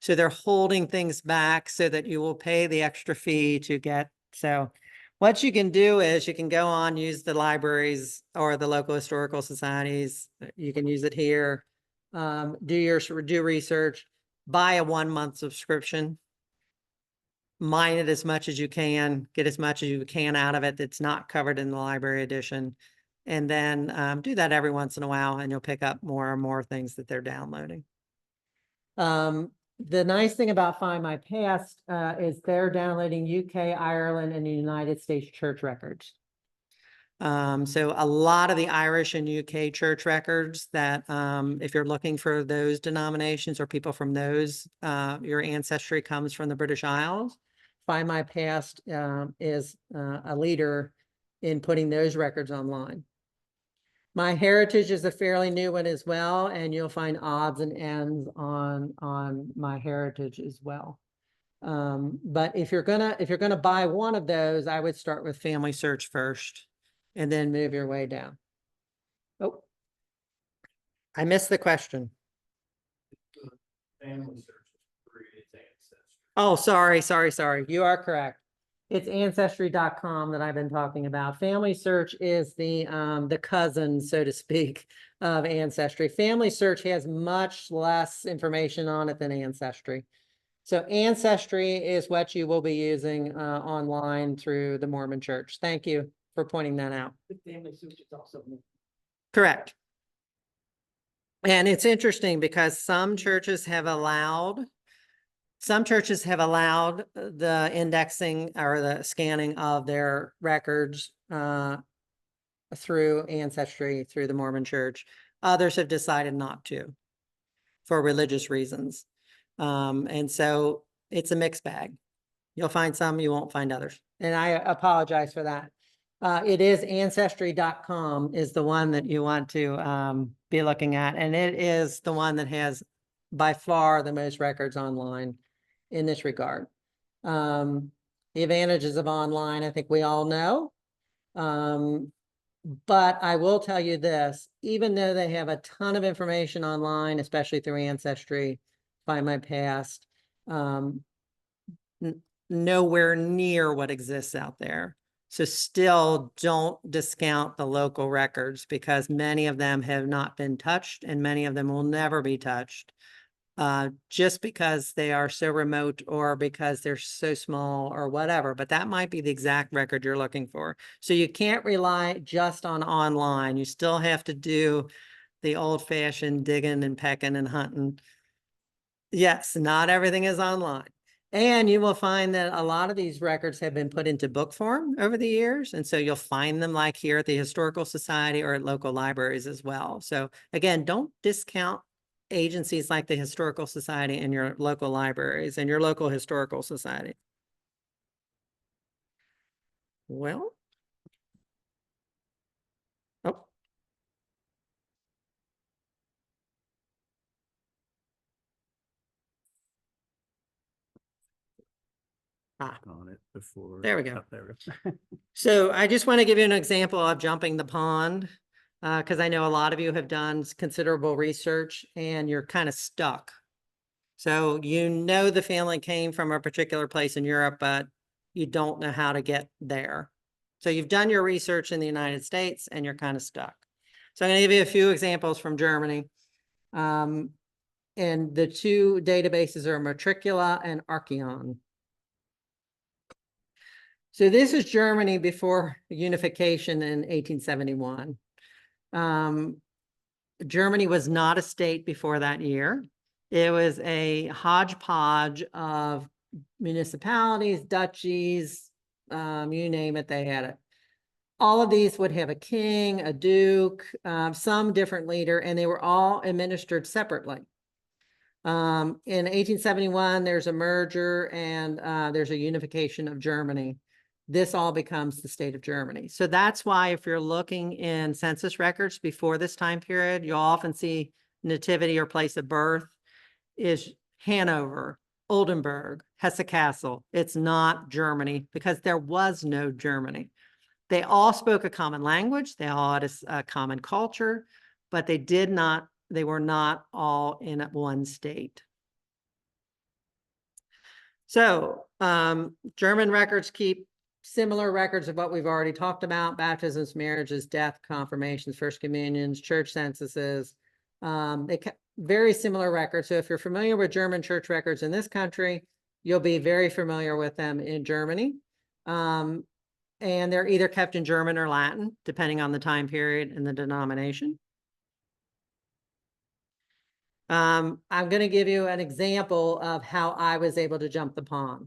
S3: So they're holding things back so that you will pay the extra fee to get. So what you can do is you can go on, use the libraries or the local historical societies. You can use it here. Do research, buy a 1-month subscription, mine it as much as you can, get as much as you can out of it that's not covered in the library edition. And then do that every once in a while, and you'll pick up more and more things that they're downloading. The nice thing about Find My Past is they're downloading UK, Ireland, and the United States church records. So a lot of the Irish and UK church records that if you're looking for those denominations or people from those, your ancestry comes from the British Isles. Find My Past is a leader in putting those records online. My Heritage is a fairly new one as well, and you'll find odds and ends on My Heritage as well. But if you're gonna buy one of those, I would start with Family Search first, and then move your way down. Oh, I missed the question.
S4: Family Search is free, it's Ancestry.
S3: Oh, sorry. You are correct. It's ancestry.com that I've been talking about. Family Search is the cousin, so to speak, of Ancestry. Family Search has much less information on it than Ancestry. So Ancestry is what you will be using online through the Mormon Church. Thank you for pointing that out.
S1: The family search is also.
S3: Correct. And it's interesting because some churches have allowed the indexing or the scanning of their records through Ancestry, through the Mormon Church. Others have decided not to for religious reasons. And so it's a mixed bag. You'll find some, you won't find others. And I apologize for that. It is ancestry.com is the one that you want to be looking at. And it is the one that has by far the most records online in this regard. The advantages of online, I think we all know. But I will tell you this, even though they have a ton of information online, especially through Ancestry, Find My Past, nowhere near what exists out there. So still don't discount the local records because many of them have not been touched and many of them will never be touched. Just because they are so remote or because they're so small or whatever, but that might be the exact record you're looking for. So you can't rely just on online. You still have to do the old-fashioned digging and pecking and hunting. Yes, not everything is online. And you will find that a lot of these records have been put into book form over the years. And so you'll find them like here at the Historical Society or at local libraries as well. So again, don't discount agencies like the Historical Society and your local libraries and your local historical society. Well. Oh.
S2: On it before.
S3: There we go.
S2: Oh, there we go.
S3: So I just want to give you an example of jumping the pond, because I know a lot of you have done considerable research and you're kind of stuck. So you know the family came from a particular place in Europe, but you don't know how to get there. So you've done your research in the United States and you're kind of stuck. So I'm going to give you a few examples from Germany. And the two databases are Matricula and Archeon. So this is Germany before unification in 1871. Germany was not a state before that year. It was a hodgepodge of municipalities, duchies, you name it, they had it. All of these would have a king, a duke, some different leader, and they were all administered separately. In 1871, there's a merger and there's a unification of Germany. This all becomes the state of Germany. So that's why if you're looking in census records before this time period, you'll often see nativity or place of birth is Hanover, Oldenburg, Hesse-Kassel. It's not Germany because there was no Germany. They all spoke a common language. They all had a common culture, but they were not all in one state. So German records keep similar records of what we've already talked about: baptisms, marriages, death, confirmations, first communions, church censuses. They very similar records. So if you're familiar with German church records in this country, you'll be very familiar with them in Germany. And they're either kept in German or Latin, depending on the time period and the denomination. I'm going to give you an example of how I was able to jump the pond.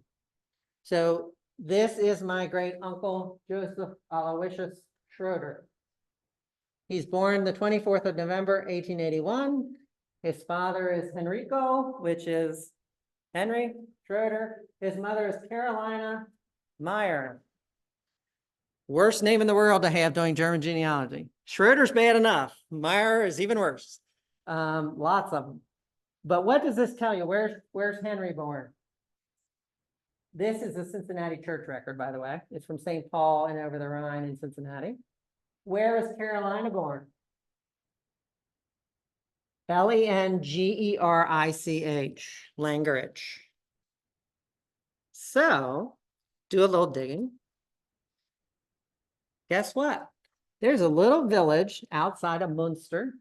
S3: So this is my great uncle, Joseph Aloysius Schroeder. He's born the 24th of November, 1881. His father is Henrico, which is Henry Schroeder. His mother is Carolina Meyer. Worst name in the world to have doing German genealogy. Schroeder's bad enough. Meyer is even worse. Lots of them. But what does this tell you? Where's Henry born? This is a Cincinnati church record, by the way. It's from St. Paul and over the Rhine in Cincinnati. Where is Carolina born? Lengerich, Langerich. So, do a little digging. Guess what? There's a little village outside of Munster,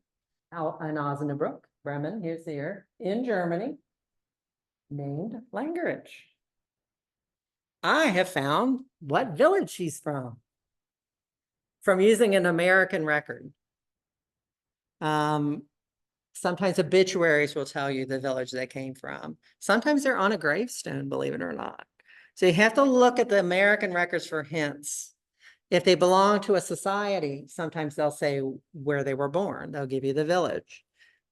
S3: out in Osnabrück, Bremen, here's here, in Germany, named Langerich. I have found what village she's from using an American record. Sometimes obituaries will tell you the village they came from. Sometimes they're on a gravestone, believe it or not. So you have to look at the American records for hints. If they belong to a society, sometimes they'll say where they were born. They'll give you the village.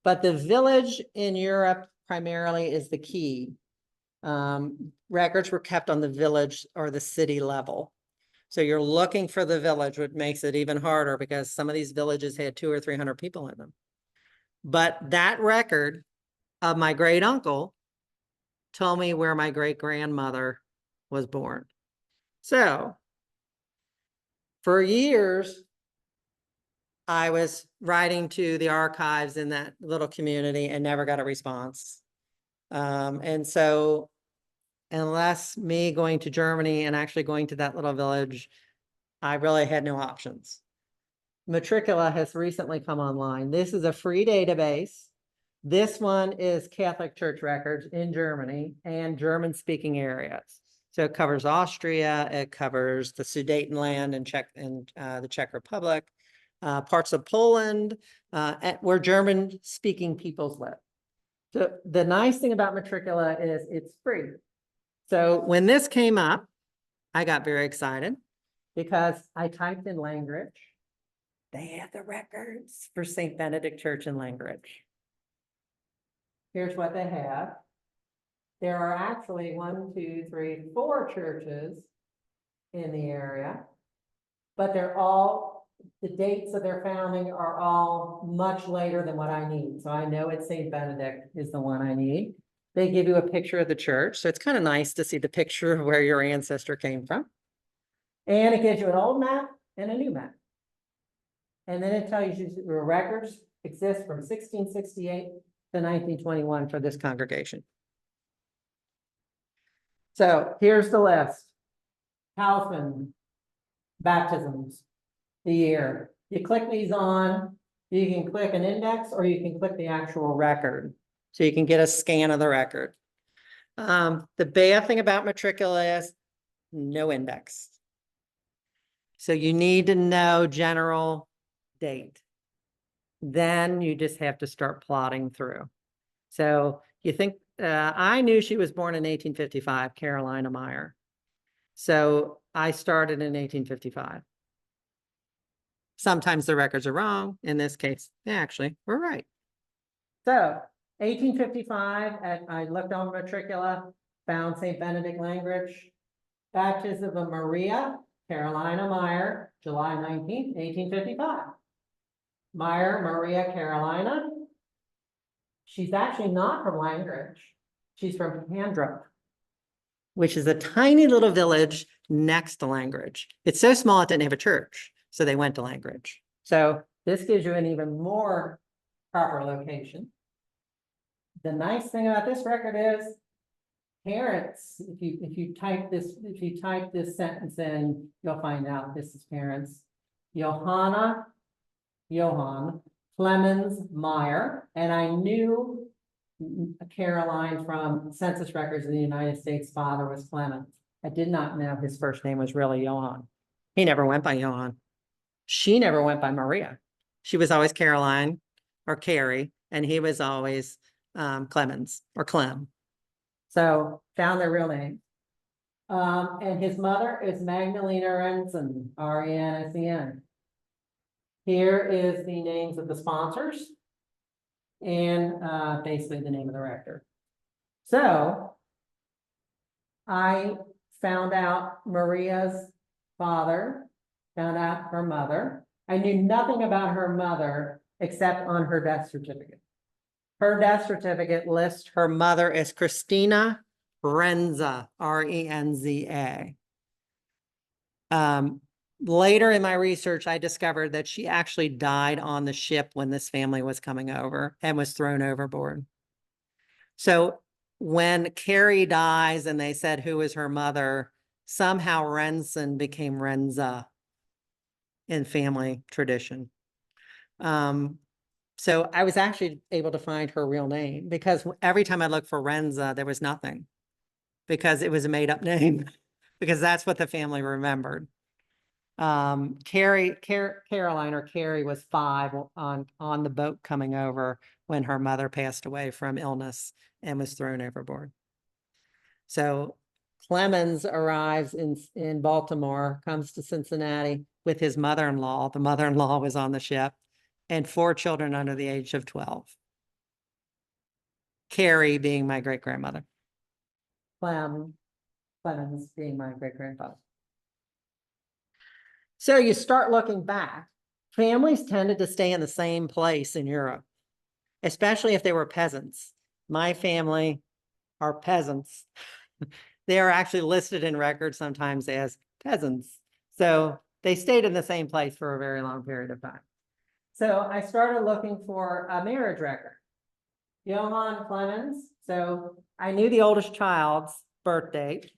S3: But the village in Europe primarily is the key. Records were kept on the village or the city level. So you're looking for the village, which makes it even harder because some of these villages had 200 or 300 people in them. But that record of my great uncle told me where my great grandmother was born. So for years, I was writing to the archives in that little community and never got a response. And so unless me going to Germany and actually going to that little village, I really had no options. Matricula has recently come online. This is a free database. This one is Catholic Church records in Germany and German-speaking areas. So it covers Austria, it covers the Sudetenland and the Czech Republic, parts of Poland, where German-speaking peoples live. So the nice thing about Matricula is it's free. So when this came up, I got very excited because I typed in Langerich. They had the records for St. Benedict Church in Langerich. Here's what they have. There are actually 4 churches in the area, but they're all, the dates of their founding are all much later than what I need. So I know it's St. Benedict is the one I need. They give you a picture of the church. So it's kind of nice to see the picture of where your ancestor came from. And it gives you an old map and a new map. And then it tells you the records exist from 1668 to 1921 for this congregation. So here's the list. Talisman, baptisms, the year. You click these on, you can click an index or you can click the actual record. So you can get a scan of the record. The bad thing about Matricula is no index. So you need to know general date. Then you just have to start plotting through. So you think, I knew she was born in 1855, Carolina Meyer. So I started in 1855. Sometimes the records are wrong. In this case, they actually were right. So 1855, I looked on Matricula, found St. Benedict Langerich, baptism of Maria, Carolina Meyer, July 19th, 1855. Meyer, Maria, Carolina. She's actually not from Langerich. She's from Handrup, which is a tiny little village next to Langerich. It's so small it didn't have a church, so they went to Langerich. So this gives you an even more proper location. The nice thing about this record is parents. If you type this sentence in, you'll find out this is parents. Johann Clemens Meyer, and I knew Caroline from census records of the United States. Father was Clement. I did not know his first name was really Johann. He never went by Johann. She never went by Maria. She was always Caroline or Carrie, and he was always Clemens or Clem. So found their real name. And his mother is Magdalena Rensen, R-E-N-S-E-N. Here is the names of the sponsors and basically the name of the rector. So I found out Maria's father, found out her mother. I knew nothing about her mother except on her death certificate. Her death certificate lists her mother as Christina Renza, R-E-N-Z-A. Later in my research, I discovered that she actually died on the ship when this family was coming over and was thrown overboard. So when Carrie dies and they said, who is her mother? somehow Renson became Renza in family tradition. So I was actually able to find her real name because every time I looked for Renza, there was nothing because it was a made up name because that's what the family remembered. Caroline or Carrie was 5 on the boat coming over when her mother passed away from illness and was thrown overboard. So Clemens arrives in Baltimore, comes to Cincinnati with his mother-in-law. The mother-in-law was on the ship and 4 children under the age of 12. Carrie being my great-grandmother. Clemens being my great-grandfather. So you start looking back, families tended to stay in the same place in Europe, especially if they were peasants. My family are peasants. They are actually listed in records sometimes as peasants. So they stayed in the same place for a very long period of time. So I started looking for a marriage record. Johann Clemens. So I knew the oldest child's birth date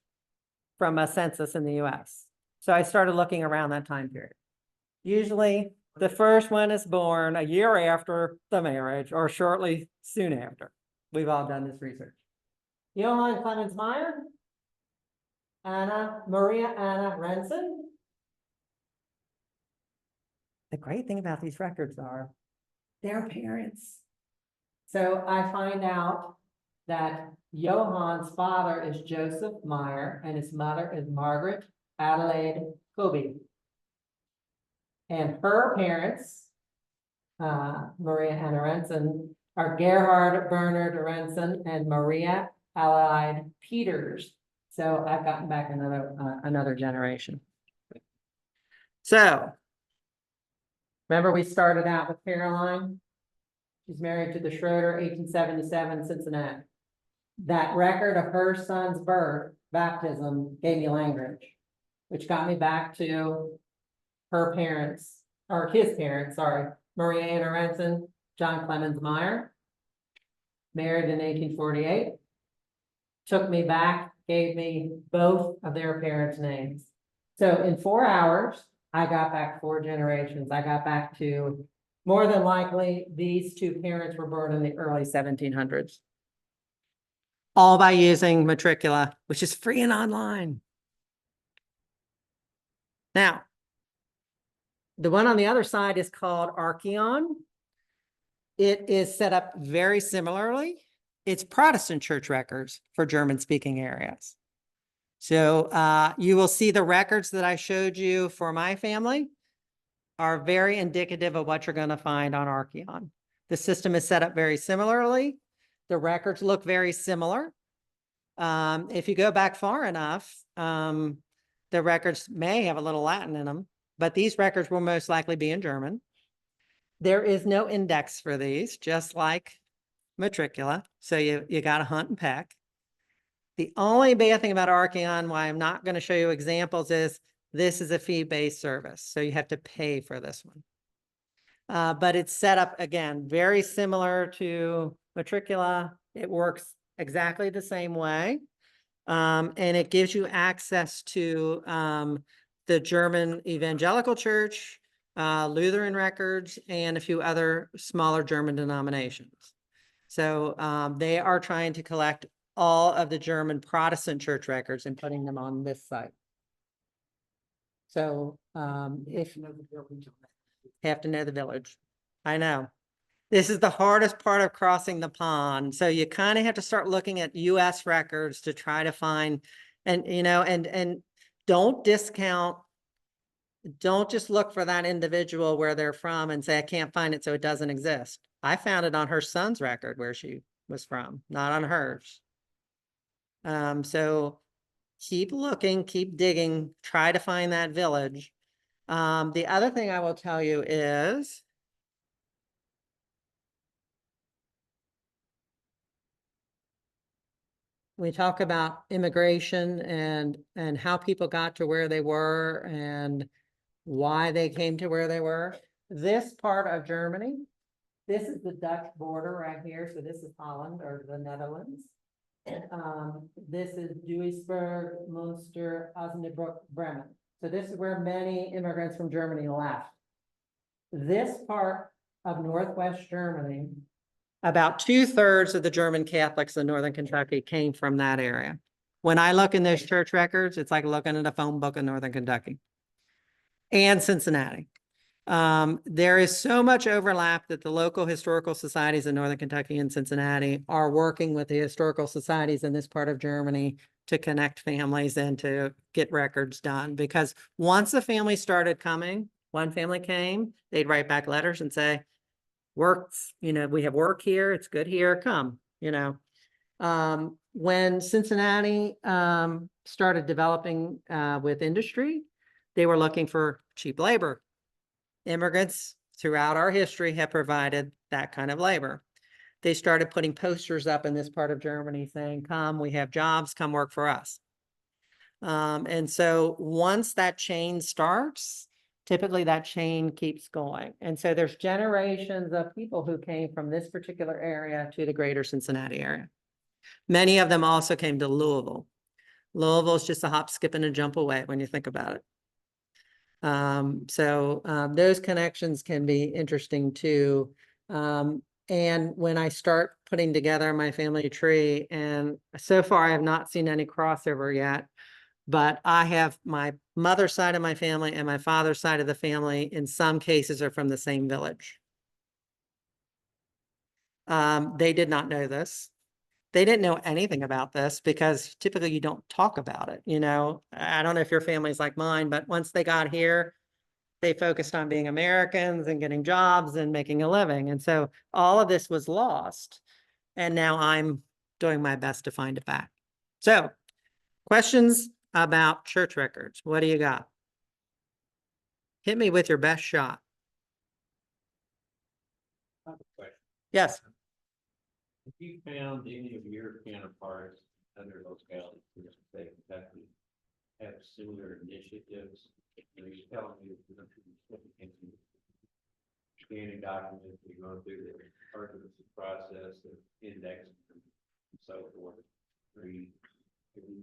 S3: from a census in the US. So I started looking around that time period. Usually the first one is born a year after the marriage or shortly soon after. We've all done this research. Johann Clemens Meyer, Maria Anna Renson. The great thing about these records are their parents. So I find out that Johann's father is Joseph Meyer and his mother is Margaret Adelaide Kobe. And her parents, Maria Anna Renson, are Gerhard Bernard Renson and Maria Adelaide Peters. So I've gotten back another generation. So remember we started out with Caroline? She's married to the Schroeder, 1877, Cincinnati. That record of her son's birth, baptism, gave me language, which got me back to her parents, or his parents, sorry, Maria Anna Renson, John Clemens Meyer, married in 1848. Took me back, gave me both of their parents' names. So in 4 hours, I got back 4 generations. I got back to more than likely these 2 parents were born in the early 1700s. All by using Matricula, which is free and online. Now, the one on the other side is called Archeon. It is set up very similarly. It's Protestant church records for German-speaking areas. So you will see the records that I showed you for my family are very indicative of what you're going to find on Archeon. The system is set up very similarly. The records look very similar. If you go back far enough, the records may have a little Latin in them, but these records will most likely be in German. There is no index for these, just like Matricula. So you got to hunt and peck. The only bad thing about Archeon, why I'm not going to show you examples, is this is a fee-based service. So you have to pay for this one. But it's set up, again, very similar to Matricula. It works exactly the same way. And it gives you access to the German Evangelical Church, Lutheran records, and a few other smaller German denominations. So they are trying to collect all of the German Protestant church records and putting them on this site. So if you have to know the village, I know. This is the hardest part of crossing the pond. So you kind of have to start looking at US records to try to find, and you know, and don't discount, don't just look for that individual where they're from and say, I can't find it, so it doesn't exist. I found it on her son's record where she was from, not on hers. So keep looking, keep digging, try to find that village. The other thing I will tell you is, we talk about immigration and how people got to where they were and why they came to where they were. This part of Germany, this is the Dutch border right here. So this is Holland or the Netherlands. This is Duisburg, Munster, Osnabrück, Bremen. So this is where many immigrants from Germany left. This part of Northwest Germany, about 2/3 of the German Catholics in Northern Kentucky came from that area. When I look in those church records, it's like looking at a phone book in Northern Kentucky and Cincinnati. There is so much overlap that the local historical societies in Northern Kentucky and Cincinnati are working with the historical societies in this part of Germany to connect families and to get records done. Because once a family started coming, one family came, they'd write back letters and say, works, we have work here, it's good here, come, When Cincinnati started developing with industry, they were looking for cheap labor. Immigrants throughout our history have provided that kind of labor. They started putting posters up in this part of Germany saying, come, we have jobs, come work for us. And so once that chain starts, typically that chain keeps going. And so there's generations of people who came from this particular area to the greater Cincinnati area. Many of them also came to Louisville. Louisville is just a hop, skip, and a jump away when you think about it. Those connections can be interesting too. And when I start putting together my family tree, and so far I have not seen any crossover yet, but I have my mother's side of my family and my father's side of the family, in some cases, are from the same village. They did not know this. They didn't know anything about this because typically you don't talk about it. I don't know if your family's like mine, but once they got here, they focused on being Americans and getting jobs and making a living. And so all of this was lost. And now I'm doing my best to find it back. So, questions about church records. What do you got? Hit me with your best shot.
S4: I have a question.
S3: Yes.
S4: If you found any of your counterparts under localities, say Kentucky, have similar initiatives, you tell me scanning documents, you're going through the pertinence process of indexing and so forth. Do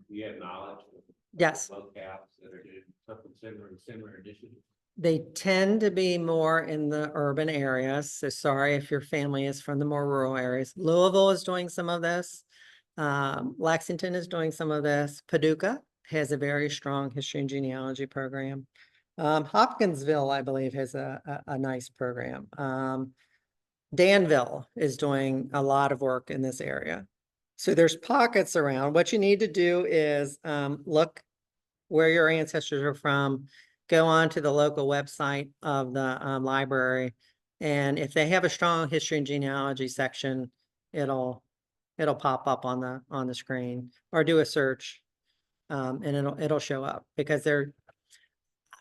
S4: you have knowledge of
S3: Yes.
S4: locales that are doing something similar initiatives?
S3: They tend to be more in the urban areas. So sorry if your family is from the more rural areas. Louisville is doing some of this. Lexington is doing some of this. Paducah has a very strong history and genealogy program. Hopkinsville, I believe, has a nice program. Danville is doing a lot of work in this area. So there's pockets around. What you need to do is look where your ancestors are from, go on to the local website of the library. And if they have a strong history and genealogy section, it'll pop up on the screen, or do a search and it'll show up. Because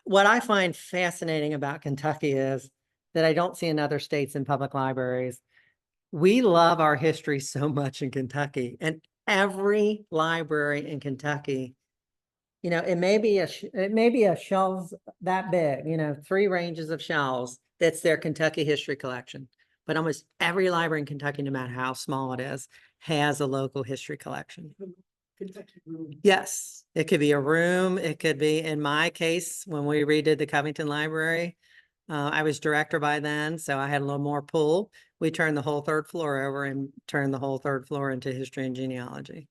S3: what I find fascinating about Kentucky is that I don't see in other states in public libraries. We love our history so much in Kentucky, and every library in Kentucky, it may be a shelves that big, 3 ranges of shelves. That's their Kentucky history collection. But almost every library in Kentucky, no matter how small it is, has a local history collection.
S1: Kentucky room.
S3: Yes, it could be a room. It could be, in my case, when we redid the Covington Library, I was director by then, so I had a little more pull. We turned the whole 3rd floor over and turned the whole 3rd floor into history and genealogy.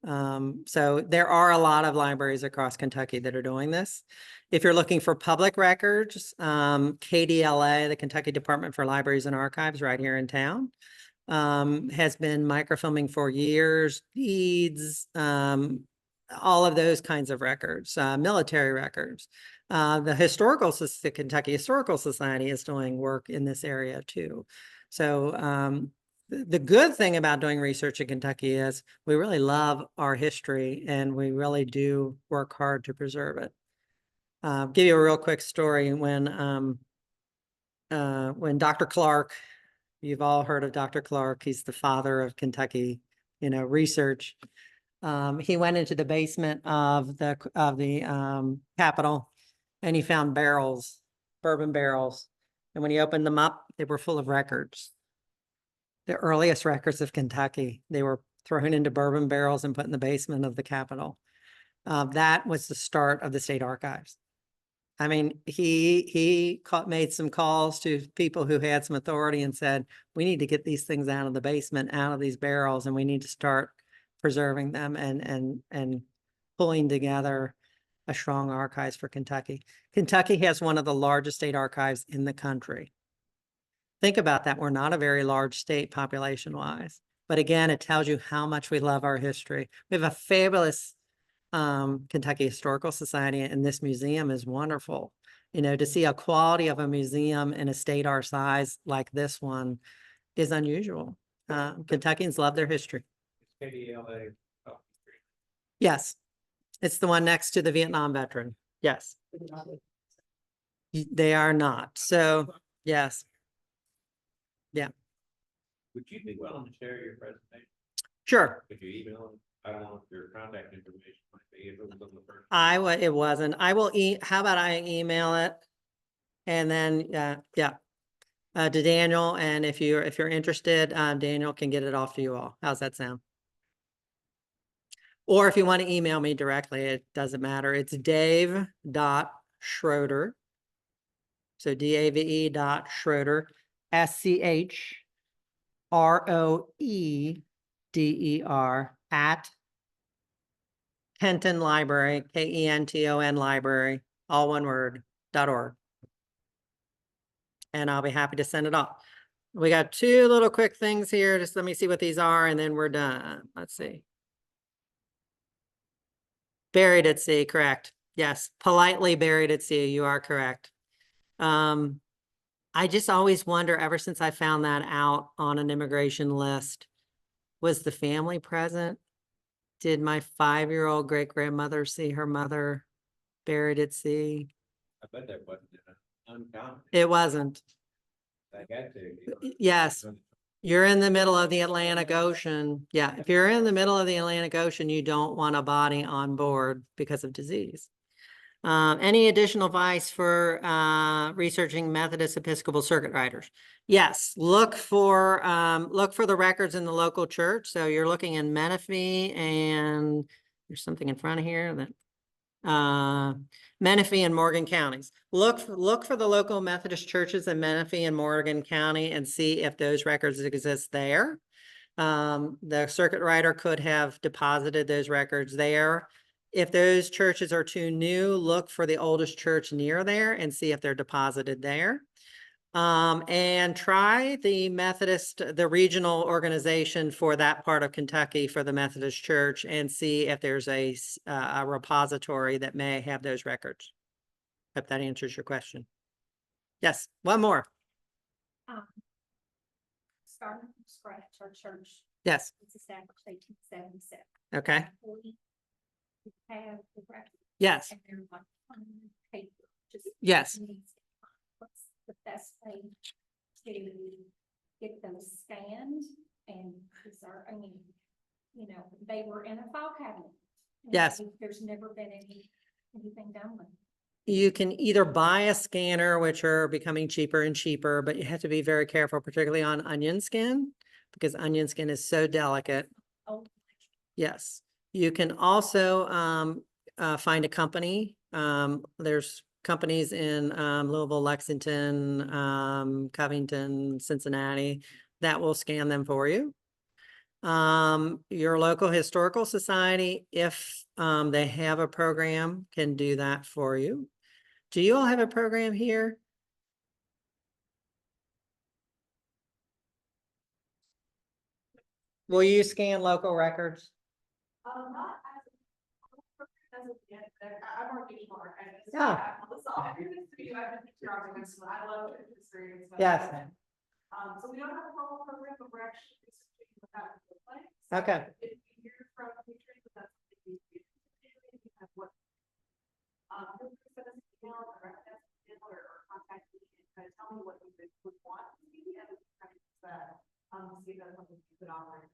S3: So there are a lot of libraries across Kentucky that are doing this. If you're looking for public records, KDLA, the Kentucky Department for Libraries and Archives right here in town, has been microfilming for years, deeds, all of those kinds of records, military records. The Kentucky Historical Society is doing work in this area too. So the good thing about doing research in Kentucky is we really love our history and we really do work hard to preserve it. Give you a real quick story. When Dr. Clark, you've all heard of Dr. Clark, he's the father of Kentucky, research. He went into the basement of the Capitol and he found barrels, bourbon barrels. And when he opened them up, they were full of records. The earliest records of Kentucky. They were thrown into bourbon barrels and put in the basement of the Capitol. That was the start of the state archives. I mean, he made some calls to people who had some authority and said, we need to get these things out of the basement, out of these barrels, and we need to start preserving them and pulling together a strong archives for Kentucky. Kentucky has one of the largest state archives in the country. Think about that. We're not a very large state population-wise, but again, it tells you how much we love our history. We have a fabulous Kentucky Historical Society, and this museum is wonderful. You know, to see a quality of a museum in a state our size like this one is unusual. Kentuckians love their history.
S4: KDLA. Oh,
S3: Yes, it's the one next to the Vietnam veteran. Yes, they are not. So, yes.
S4: Would you be willing to share your presentation?
S3: Sure.
S4: Could you email it? I don't know if your contact information might be, if it was on the first.
S3: It wasn't. I will how about I email it? And then, to Daniel, and if you're interested, Daniel can get it off to you all. How's that sound? Or if you want to email me directly, it doesn't matter. It's Dave.Schroeder. So DAVE.Schroeder, SCHROEDER at Kenton Library, KENTON Library, all one word, .org. And I'll be happy to send it off. We got two little quick things here. Just let me see what these are, and then we're done. Let's see. Buried at sea, correct. Yes, politely buried at sea. You are correct. I just always wonder, ever since I found that out on an immigration list, was the family present? Did my 5-year-old great-grandmother see her mother buried at sea?
S4: I bet that wasn't uncommon.
S3: It wasn't.
S4: I had to.
S3: Yes. You're in the middle of the Atlantic Ocean. Yeah, if you're in the middle of the Atlantic Ocean, you don't want a body on board because of disease. Any additional advice for researching Methodist Episcopal circuit riders? Yes, look for the records in the local church. So you're looking in Menifee, and there's something in front of here that Menifee and Morgan counties. Look for the local Methodist churches in Menifee and Morgan County and see if those records exist there. The circuit rider could have deposited those records there. If those churches are too new, look for the oldest church near there and see if they're deposited there. And try the regional organization for that part of Kentucky for the Methodist Church and see if there's a repository that may have those records. Hope that answers your question. Yes, one more.
S5: Starting from scratch, our church
S3: Yes,
S5: was established 1877.
S3: okay,
S5: We have the records,
S3: yes,
S5: and they're like on paper. Just
S3: yes.
S5: needs to find what's the best way to get them scanned and preserve. I mean, you know, they were in a file cabinet. and
S3: Yes.
S5: There's never been anything done with them.
S3: You can either buy a scanner, which are becoming cheaper and cheaper, but you have to be very careful, particularly on onion skin, because onion skin is so delicate.
S5: Oh,
S3: Yes, you can also find a company. There's companies in Louisville, Lexington, Covington, Cincinnati that will scan them for you. Your local historical society, if they have a program, can do that for you. Do you all have a program here? Will you scan local records?
S6: Not as of yet, but I'm working hard.
S3: Yeah.
S6: I've been arguments, but I love it. History.
S3: Yes.
S6: So we don't have a formal program, but we're actually researching what that would look like.
S3: Okay.
S6: If we hear from patrons, that that's something we have what. Feel free to send us an email or contact me and kind of tell me what you would want to see and kind of that, see if that's something you could offer.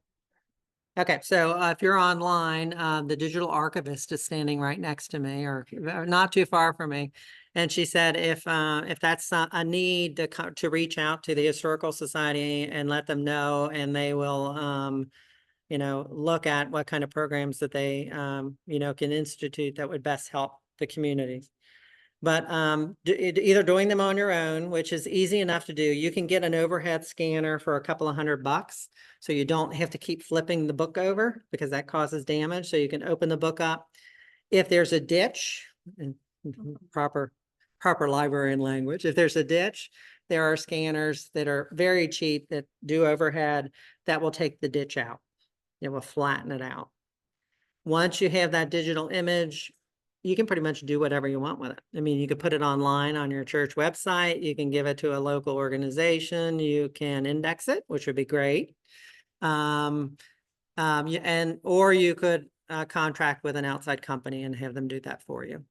S3: Okay, so if you're online, the digital archivist is standing right next to me, or not too far from me. And she said, if that's a need to reach out to the Historical Society and let them know, and they will look at what kind of programs that they, can institute that would best help the community. But either doing them on your own, which is easy enough to do. You can get an overhead scanner for a couple of $100. So you don't have to keep flipping the book over because that causes damage. So you can open the book up. If there's a ditch, in proper librarian language, if there's a ditch, there are scanners that are very cheap that do overhead that will take the ditch out. It will flatten it out. Once you have that digital image, you can pretty much do whatever you want with it. I mean, you could put it online on your church website. You can give it to a local organization. You can index it, which would be great. Or you could contract with an outside company and have them do that for you.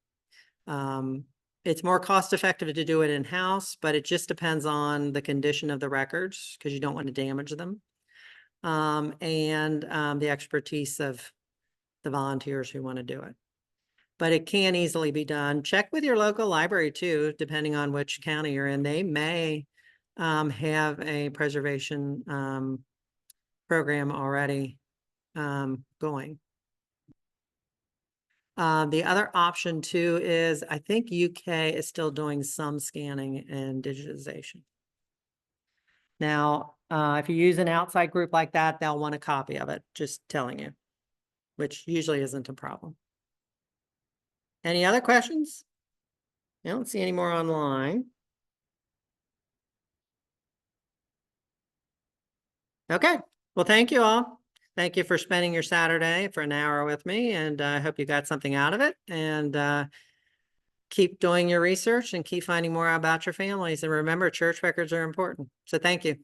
S3: It's more cost effective to do it in-house, but it just depends on the condition of the records because you don't want to damage them. And the expertise of the volunteers who want to do it. But it can easily be done. Check with your local library too, depending on which county you're in. They may have a preservation program already going. The other option too is I think UK is still doing some scanning and digitization. Now, if you use an outside group like that, they'll want a copy of it, just telling you, which usually isn't a problem. Any other questions? I don't see any more online. Okay, well, thank you all. Thank you for spending your Saturday for an hour with me, and I hope you got something out of it. And keep doing your research and keep finding more about your families. And remember, church records are important. So thank you.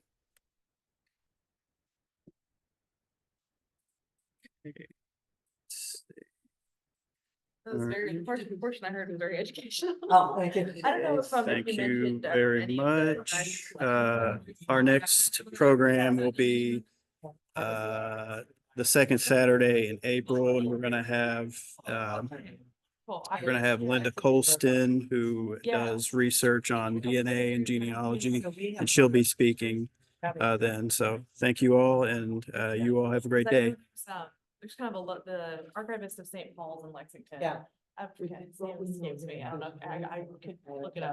S7: That was very, the portion I heard was very educational.
S3: Oh, thank you.
S7: I don't know if
S2: Thank
S7: you
S2: you
S7: mentioned,
S2: very
S7: any of the
S2: much.
S7: guidance.
S2: Our next program will be the second Saturday in April, and we're gonna have
S7: Cool.
S2: Linda Colston, who does research on DNA and genealogy, and she'll be speaking then. So thank you all, and you all have a great day.
S7: There's kind of a look, the archivist of St. Paul's in Lexington.
S3: Yeah.
S7: I forget his name escapes me. I don't know. I could look it up.